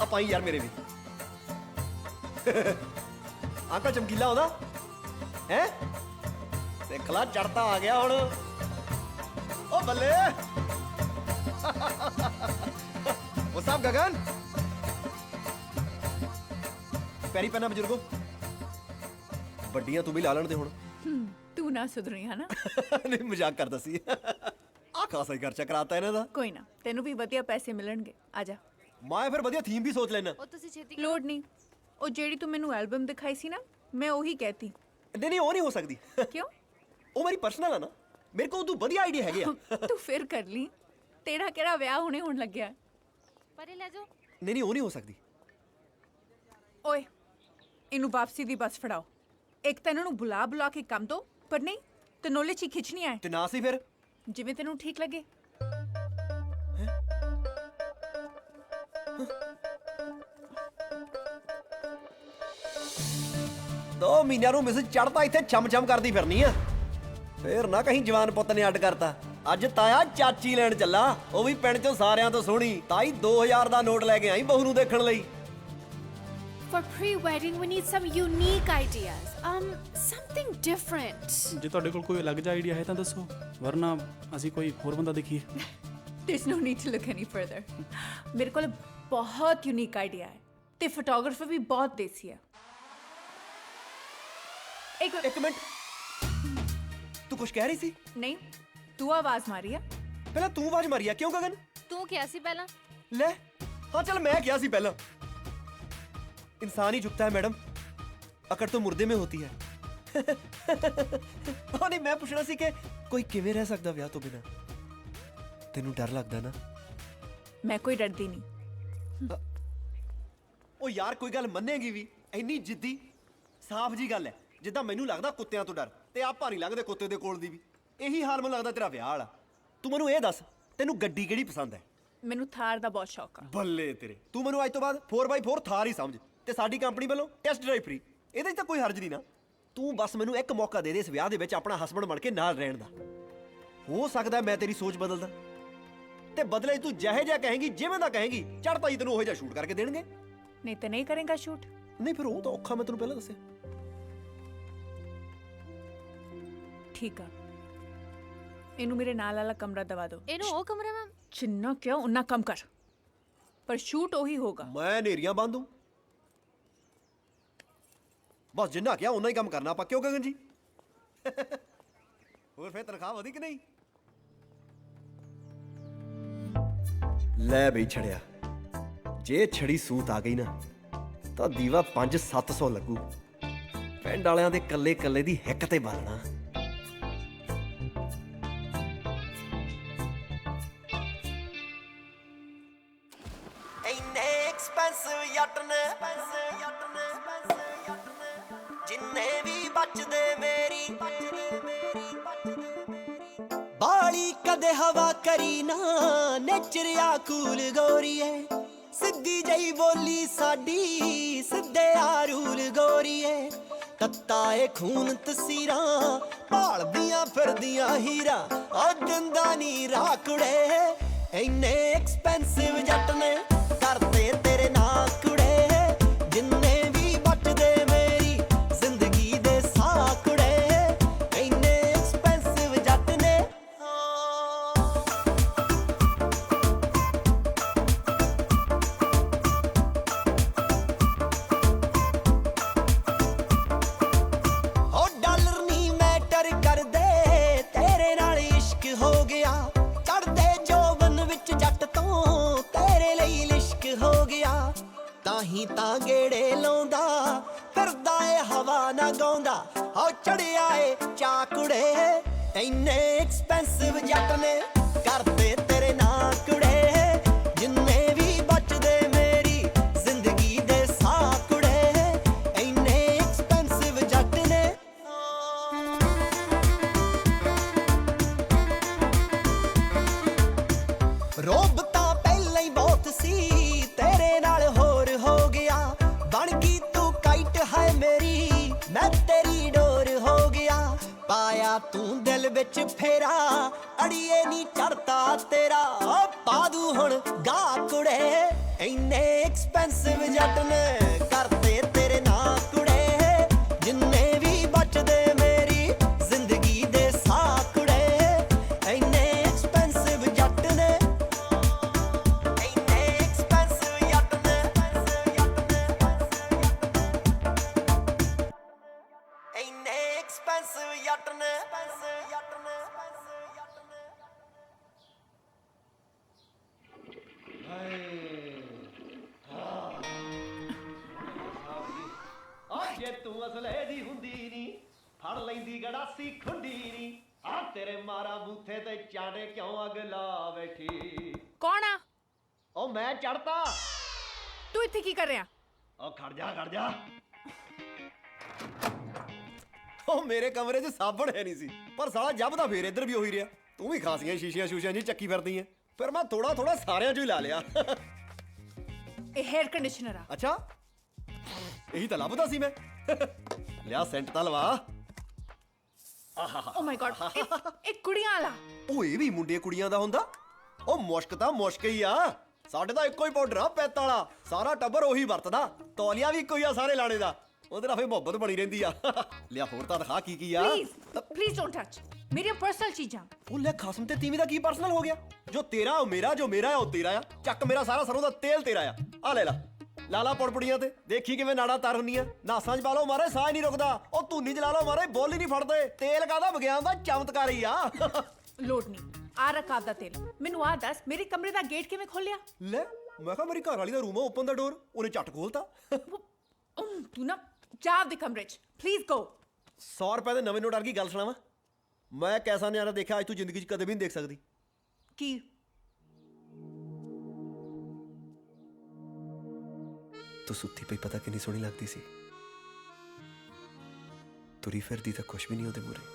ਆਪਾਂ ਯਾਰ ਮੇਰੇ ਵੀ ਅੰਕਲ ਚਮਕੀਲਾ ਆਉਂਦਾ ਹੈ, ਦੇਖ ਲਾ ਚੜਤਾ ਆ ਗਿਆ ਹੁਣ। ਓ ਬੱਲੇ ਉਹ ਸਾਹਿਬ ਗਗਨ ਪੈਰੀ ਪੈਣਾ ਬਜ਼ੁਰਗੋ, ਵੱਡੀਆਂ ਤੂੰ ਵੀ ਲਾ ਲੈਣ ਤੇ ਹੁਣ। ਤੂੰ ਨਾ ਸੁਧਰੀ ਹੈ ਨਾ। ਨਹੀਂ ਮਜ਼ਾਕ ਕਰਦਾ ਸੀ। ਆ ਖਾਸਾ ਹੀ ਖਰਚਾ ਕਰਾਤਾ ਇਹਨਾਂ ਦਾ। ਕੋਈ ਨਾ, ਤੈਨੂੰ ਵੀ ਵਧੀਆ ਪੈਸੇ ਮਿਲਣਗੇ। ਆ ਜਾ। ਮੈਂ ਫਿਰ ਵਧੀਆ ਥੀਮ ਵੀ ਸੋਚ ਲੈਣਾ। ਉਹ ਤੁਸੀਂ ਛੇਤੀ ਲੋੜ ਨਹੀਂ, ਉਹ ਜਿਹੜੀ ਤੂੰ ਮੈਨੂੰ ਐਲਬਮ ਦਿਖਾਈ ਸੀ ਨਾ, ਮੈਂ ਉਹੀ ਕਹਿਤੀ। ਨਹੀਂ ਉਹ ਨਹੀਂ ਹੋ ਸਕਦੀ। ਕਿਉਂ? ਉਹ ਮੇਰੀ ਪਰਸਨਲ ਆ ਨਾ, ਮੇਰੇ ਕੋਲ ਤੂੰ ਵਧੀਆ ਆਈਡੀਆ ਹੈਗੇ ਆ। ਤੂੰ ਫਿਰ ਕਰ ਲਈ, ਤੇਰਾ ਕਿਹੜਾ ਵਿਆਹ ਹੁਣੇ ਹੋਣ ਲੱਗਿਆ। ਪਰੇ ਲੈ ਜਾਓ। ਨਹੀਂ ਉਹ ਨਹੀਂ ਹੋ ਸਕਦੀ। ਓਏ ਇਹਨੂੰ ਵਾਪਸੀ ਦੀ ਬੱਸ ਫੜਾਓ। ਇੱਕ ਤਾਂ ਇਹਨਾਂ ਨੂੰ ਬੁਲਾ ਕੇ ਕੰਮ ਦੋ, ਪਰ ਨਹੀਂ ਤਨੋਲੇ ਚ ਹੀ ਖਿੱਚਣੀ ਆਏ ਤੇ ਨਾ ਸੀ ਫਿਰ ਜਿਵੇਂ ਤੈਨੂੰ ਠੀਕ ਲੱਗੇ। 2 ਮਹੀਨਿਆਂ ਨੂੰ ਮਿਸ ਚੜਦਾ ਇੱਥੇ ਛਮ ਕਰਦੀ ਫਿਰਨੀ ਆ। ਫੇਰ ਨਾ ਕਹੀਂ ਜਵਾਨ ਪੁੱਤ ਨੇ ਅੱਡ ਕਰਤਾ। ਅੱਜ ਤਾਇਆ ਚਾਚੀ ਲੈਣ ਚੱਲਾ, ਉਹ ਵੀ ਪਿੰਡ ਚੋਂ ਸਾਰਿਆਂ ਤੋਂ ਸੋਹਣੀ। ਤਾਈ 2000 ਦਾ ਨੋਟ ਲੈ ਕੇ ਆਈ ਬਹੂ ਨੂੰ ਦੇਖਣ ਲਈ। For pre-wedding, we need some unique ideas. Something different. ਜੇ ਤੁਹਾਡੇ ਕੋਲ ਕੋਈ ਅਲੱਗ ਜਿਹਾ ਆਈਡੀਆ ਹੈ ਤਾਂ ਦੱਸੋ, ਵਰਨਾ ਅਸੀਂ ਕੋਈ ਹੋਰ ਬੰਦਾ ਦੇਖੀਏ। There's no need to look any further. ਮੇਰੇ ਕੋਲ ਬਹੁਤ ਯੂਨੀਕ ਆਈਡੀਆ ਹੈ ਤੇ ਫੋਟੋਗ੍ਰਾਫਰ ਵੀ ਬਹੁਤ ਦੇਸੀ ਹੈ। ਇੱਕ ਮਿੰਟ, ਤੂੰ ਕੁਝ ਕਹਿ ਰਹੀ ਸੀ? ਨਹੀਂ, ਤੂੰ ਆਵਾਜ਼ ਮਾਰੀ ਆ। ਪਹਿਲਾਂ ਤੂੰ ਆਵਾਜ਼ ਮਾਰੀ ਆ। ਕਿਉਂ ਗਗਨ? ਤੂੰ ਕਿਹਾ ਸੀ ਪਹਿਲਾਂ। ਲੈ ਹਾਂ ਚੱਲ ਮੈਂ ਕਿਹਾ ਸੀ ਪਹਿਲਾਂ। इंसान ही झुकता है मैडम, अकड़ तो मुर्दे में होती है। नहीं मैं पूछना सी कि कोई किवें रह सकदा विआह तो बिना। तेनू डर लगदा ना? मैं कोई डरदी नहीं। ओ यार कोई गल मन्नेगी भी, इन्नी जिद्दी साफ जी गल है जिद्दां मैनू लगदा कुत्तियां तो डर ते आपा नहीं लगदे कुत्ते दे कोल दी भी। यही हाल मैनू लगदा तेरा विआह वाला। तू मैनू ये दस तेनू गड्डी किहड़ी पसंद है? मैनू थार दा बहुत शौक है। बल्ले तेरे, तू मैनू अज तो बाद 4x4 थार ही समझ ਤੇ ਸਾਡੀ ਕੰਪਨੀ ਵੱਲੋਂ ਟੈਸਟ ਡਰਾਈਵ ਫ੍ਰੀ। ਇਹਦੇ 'ਚ ਤਾਂ ਕੋਈ ਹਰਜ ਨਹੀਂ ਨਾ। ਤੂੰ ਬਸ ਮੈਨੂੰ ਇੱਕ ਮੌਕਾ ਦੇ ਦੇ ਇਸ ਵਿਆਹ ਦੇ ਵਿੱਚ ਆਪਣਾ ਹਸਬੰਡ ਬਣ ਕੇ ਨਾਲ ਰਹਿਣ ਦਾ। ਹੋ ਸਕਦਾ ਮੈਂ ਤੇਰੀ ਸੋਚ ਬਦਲਦਾ ਤੇ ਬਦਲੇ ਤੂੰ ਜਿਹੇ ਜਿਹਾ ਕਹੇਂਗੀ, ਜਿਵੇਂ ਦਾ ਕਹੇਂਗੀ, ਚੜ੍ਹਤਾ ਹੀ ਤੈਨੂੰ ਉਹੋ ਜਿਹਾ ਸ਼ੂਟ ਕਰਕੇ ਦੇਣਗੇ। ਨਹੀਂ ਤੇ ਨਹੀਂ ਕਰੇਗਾ ਸ਼ੂਟ। ਨਹੀਂ ਫਿਰ ਉਹ ਤਾਂ ਔਖਾ, ਮੈਂ ਤੈਨੂੰ ਪਹਿਲਾਂ ਦੱਸਿਆ। ਠੀਕ ਆ, ਇਹਨੂੰ ਮੇਰੇ ਨਾਲ ਵਾਲਾ ਕਮਰਾ ਦਵਾ ਦਿਓ। ਇਹਨੂੰ ਉਹ ਕਮਰਾ ਮੈਂ ਜਿੰਨਾ ਕਿਹਾ ਉਨਾ ਕੰਮ ਕਰ, ਪਰ ਸ਼ੂਟ ਉਹੀ ਹੋਗਾ। ਮੈਂ ਨੇਰੀਆਂ ਬੰਦ ਦੂੰ ਬਸ, ਜਿੰਨਾ ਕਿਹਾ ਉਨਾ ਹੀ ਕੰਮ ਕਰਨਾ ਆਪਾਂ। ਕਿਉਂ ਗਗਨ ਜੀ? ਹੋਰ ਫੇਰ ਤਨਖਾਹ ਵਧੀ ਕਿ ਨਹੀਂ? ਲੈ ਬਈ ਛੜਿਆ, ਜੇ ਛੜੀ ਸੂਤ ਆ ਗਈ ਨਾ ਤਾਂ ਦੀਵਾ 5-700 ਲੱਗੂ। ਪਿੰਡ ਵਾਲਿਆਂ ਦੇ ਕੱਲੇ ਦੀ ਹਿੱਕ ਤੇ ਬਾਲਣਾ। ਇੰਨੇ ਐਕਸਪੈਂਸਿਵ ਯੱਟ ਨੇ ਜਿੰਨੇ ਵੀ ਬਚਦੇ ਮੇਰੀ ਬਾਲੀ ਕਦੇ ਹਵਾ ਕਰੀ ਨਾ। ਨੇਚਰ ਆ ਕੂਲ ਗੋਰੀਏ, ਸਿੱਧੀ ਜਈ ਬੋਲੀ ਸਾਡੀ, ਸਿੱਧੇ ਆ ਰੂਲ ਗੋਰੀਏ। ਤੱਤਾ ਏ ਖੂਨ ਤਸੀਰਾਂ ਭਾਲਦੀਆਂ ਫਿਰਦੀਆਂ ਹੀਰਾ, ਆ ਦਿੰਦਾ ਨੀ ਰਾਕੜੇ। ਇੰਨੇ ਐਕਸਪੈਂਸਿਵ ਜੱਟ ਨੇ ਕਰਦੇ ਤੇਰੇ ਨਾਂ ਕੁੜੇ, ਜਿੰਨੇ ਵੀ ਬਚਦੇ ਮੇਰੀ ਜ਼ਿੰਦਗੀ ਦੇ ਸਾਹ ਕੁੜੇ। ਇੰਨੇ ਐਕਸਪੈਂਸਿਵ ਜੱਟ ਨੇ। ਉਹ ਡਾਲਰ ਨਹੀਂ ਮੈਟਰ ਕਰਦੇ, ਤੇਰੇ ਨਾਲ ਇਸ਼ਕ ਹੋ ਗਿਆ। ਚੜਦੇ ਜੋ ਤਾਹੀਂ ਤਾਂ ਗੇੜੇ ਲਾਉਂਦਾ ਫਿਰਦਾ ਏ ਹਵਾ ਨਾ ਗਾਉਂਦਾ ਹੋ ਚੜਿਆ ਏ ਚਾਕੜੇ ਇੰਨੇ ਐਕਸਪੈਂਸਿਵ ਜੱਟ ਨੇ ਕਰਦੇ ਤੇਰੇ ਨਾਂ ਕੁੜੇ ਜਿੰਨੇ ਵੀ ਬਚਦੇ ਮੇਰੀ ਜ਼ਿੰਦਗੀ ਦੇ ਸਾਹ ਕੁੜੇ ਇੰਨੇ ਐਕਸਪੈਂਸਿਵ ਜੱਟ ਨੇ ਰੋਬ ਤਾਂ ਪਹਿਲਾਂ ਹੀ ਬਹੁਤ ਸੀ ਤੇਰੇ ਨਾਲ ਹੋਰ ਹੋ ਗਿਆ ਬਣ ਗਈ ਤੂੰ ਕਾਈਟ ਹੈ ਮੇਰੀ ਮੈਂ ਤੇਰੀ ਡੋਰ ਹੋ ਗਿਆ ਪਾਇਆ ਤੂੰ ਦਿਲ ਵਿੱਚ ਫੇਰਾ ਅੜੀਏ ਨੀ ਚੜਤਾ ਤੇਰਾ ਪਾ ਦੂ ਹੁਣ ਗਾ ਕੁੜੇ ਇੰਨੇ ਐਕਸਪੈਂਸਿਵ ਜੱਟ ਨੇ ਕਰਦੇ ਤੇਰੇ ਨਾਂ ਕੁੜੇ ਜਿੰਨੇ ਵੀ ਬਚਦੇ ਮੇਰੀ ਜ਼ਿੰਦਗੀ ਦੇ ਸਾਹ ਕੁੜੇ ਇੰਨੇ ਐਕਸਪੈਂਸਿਵ ਜੱਟ ਨੇ ਇੰਨੇ ਐਕਸਪੈਂਸਿਵ ਜੱਟ ਨੇ ਇੰਨੇ ਐਕਸਪੈਂਸਿਵ ਜੱਟ ਨੇ ਜੇ ਤੂੰ ਅਸਲੇ ਦੀ ਹੁੰਦੀ ਨੀ ਫੜ ਲੈਂਦੀ ਗੜਾਸੀ ਖੁੰਡੀ ਨੀ ਆ ਤੇਰੇ ਮਾਰਾ ਬੂਥੇ ਤੇ ਚਾੜੇ ਕਿਉਂ ਅਗ ਲਾ ਬੈਠੀ ਕੌਣ ਆ ਉਹ ਮੈਂ ਚੜਤਾ ਤੂੰ ਇੱਥੇ ਕੀ ਕਰ ਰਿਹਾ ਉਹ ਖੜ ਜਾ ਉਹ ਮੇਰੇ ਕਮਰੇ 'ਚ ਸਾਬਣ ਹੈ ਨਹੀਂ ਸੀ ਪਰ ਸਾਲਾ ਜੱਬਦਾ ਫੇਰ ਇੱਧਰ ਵੀ ਉਹੀ ਰਿਹਾ ਤੂੰ ਵੀ ਖਾਸੀਆਂ ਸ਼ੀਸ਼ੀਆਂ ਜੀ ਚੱਕੀ ਫਿਰਦੀ ਐ ਫਿਰ ਮੈਂ ਥੋੜਾ ਸਾਰਿਆਂ 'ਚੋਂ ਹੀ ਲਾ ਲਿਆ ਇਹ ਹੇਅਰ ਕੰਡੀਸ਼ਨਰ ਆ ਅੱਛਾ ਇਹੀ ਤਾਂ ਲੱਭਦਾ ਸੀ ਮੈਂ ਲਿਆ ਸੈਂਟ ਤਾਂ ਲਵਾ ਓ ਮਾਈ ਗॉड ਇਹ ਕੁੜੀਆਂ ਵਾਲਾ ਉਹ ਇਹ ਵੀ ਮੁੰਡੇ ਕੁੜੀਆਂ ਦਾ ਹੁੰਦਾ ਉਹ ਮੁਸ਼ਕ ਤਾਂ ਮੁਸ਼ਕ ਹੀ ਆ ਸਾਡੇ ਤਾਂ ਇੱਕੋ ਹੀ ਪਾਊਡਰ ਆ ਪੈਤ ਵਾਲਾ ਸਾਰਾ ਟੱਬਰ ਉਹੀ ਵਰਤਦਾ ਤੌਲੀਆ ਵੀ ਇੱਕੋ ਹੀ ਆ ਸਾਰੇ ਲਾਣੇ ਦਾ ਉਹਦੇ ਨਾਲ ਫੇ ਮੁਹੱਬਤ ਬਣੀ ਰਹਿੰਦੀ ਆ ਲਿਆ ਹੋਰ ਤਾਂ ਦਿਖਾ ਕੀ ਆ ਪਲੀਜ਼ ਡੋਨਟ ਟੱਚ ਮੇਰੀਆਂ ਪਰਸਨਲ ਚੀਜ਼ਾਂ ਉਹ ਲੈ ਖਸਮ ਤੇ ਤੀਵੀਂ ਦਾ ਕੀ ਪਰਸਨਲ ਹੋ ਗਿਆ ਜੋ ਤੇਰਾ ਉਹ ਮੇਰਾ ਜੋ ਮੇਰਾ ਹੈ ਉਹ ਤੇਰਾ ਆ ਚੱਕ ਮੇਰਾ ਸਾਰਾ ਸਰੋਂ ਦਾ ਤੇਲ ਤੇਰਾ ਆ ਲੈ ਲਾਲਾ ਪੜਪੜੀਆਂ ਤੇ ਦੇਖੀ ਕਿਵੇਂ ਨਾੜਾ ਤਰ ਹੁੰਦੀਆਂ ਨਾਸਾਂ 'ਚ ਪਾ ਲਓ ਮਾਰੇ ਸਾਹ ਨਹੀਂ ਰੁਕਦਾ ਉਹ ਧੂਨੀ ਜਲਾ ਲਓ ਮਾਰੇ ਬੋਲ ਹੀ ਨਹੀਂ ਫੜਦੇ ਤੇਲ ਕਾਹਦਾ ਵਿਗਿਆਨ ਦਾ ਚਮਤਕਾਰ ਹੀ ਆ ਲੋੜ ਨਹੀਂ ਆ ਰਕਾਬ ਦਾ ਤੇਲ ਮੈਨੂੰ ਆ ਦੱਸ ਮੇਰੇ ਕਮਰੇ ਦਾ ਗੇਟ ਕਿਵੇਂ ਖੋਲਿਆ ਲੈ ਮੈਂ ਕਿਹਾ ਮੇਰੀ ਘਰ ਵਾਲੀ ਦਾ ਰੂਮ ਆ ਓਪਨ ਦਾ ਡੋਰ ਉਹਨੇ ਝੱਟ ਖੋਲਤਾ ਤੂੰ ਨਾ ਜਾ ਦੇ ਕਮਰੇ 'ਚ ਪਲੀਜ਼ ਗੋ 100 ਰੁਪਏ ਦੇ ਨਵੇਂ ਨੋਟ ਵਰਗੀ ਗੱਲ ਸੁਣਾਵਾਂ ਮੈਂ ਕੈਸਾ ਨਿਆਰਾ ਦੇਖਿਆ ਅੱਜ ਤੂੰ ਜ਼ਿੰਦਗੀ 'ਚ ਕਦੇ ਵੀ ਨਹੀਂ ਦੇਖ ਸਕਦੀ ਕੀ ਤੂੰ ਸੁੱਤੀ ਪਈ ਪਤਾ ਕਿੰਨੀ ਸੋਹਣੀ ਲੱਗਦੀ ਸੀ ਤੁਰੀ ਫਿਰਦੀ ਤਾਂ ਕੁਛ ਵੀ ਨਹੀਂ ਉਹਦੇ ਮੂਰੇ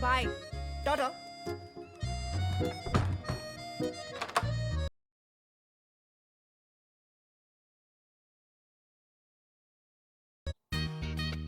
ਬਾਏ ਟਾਟਾ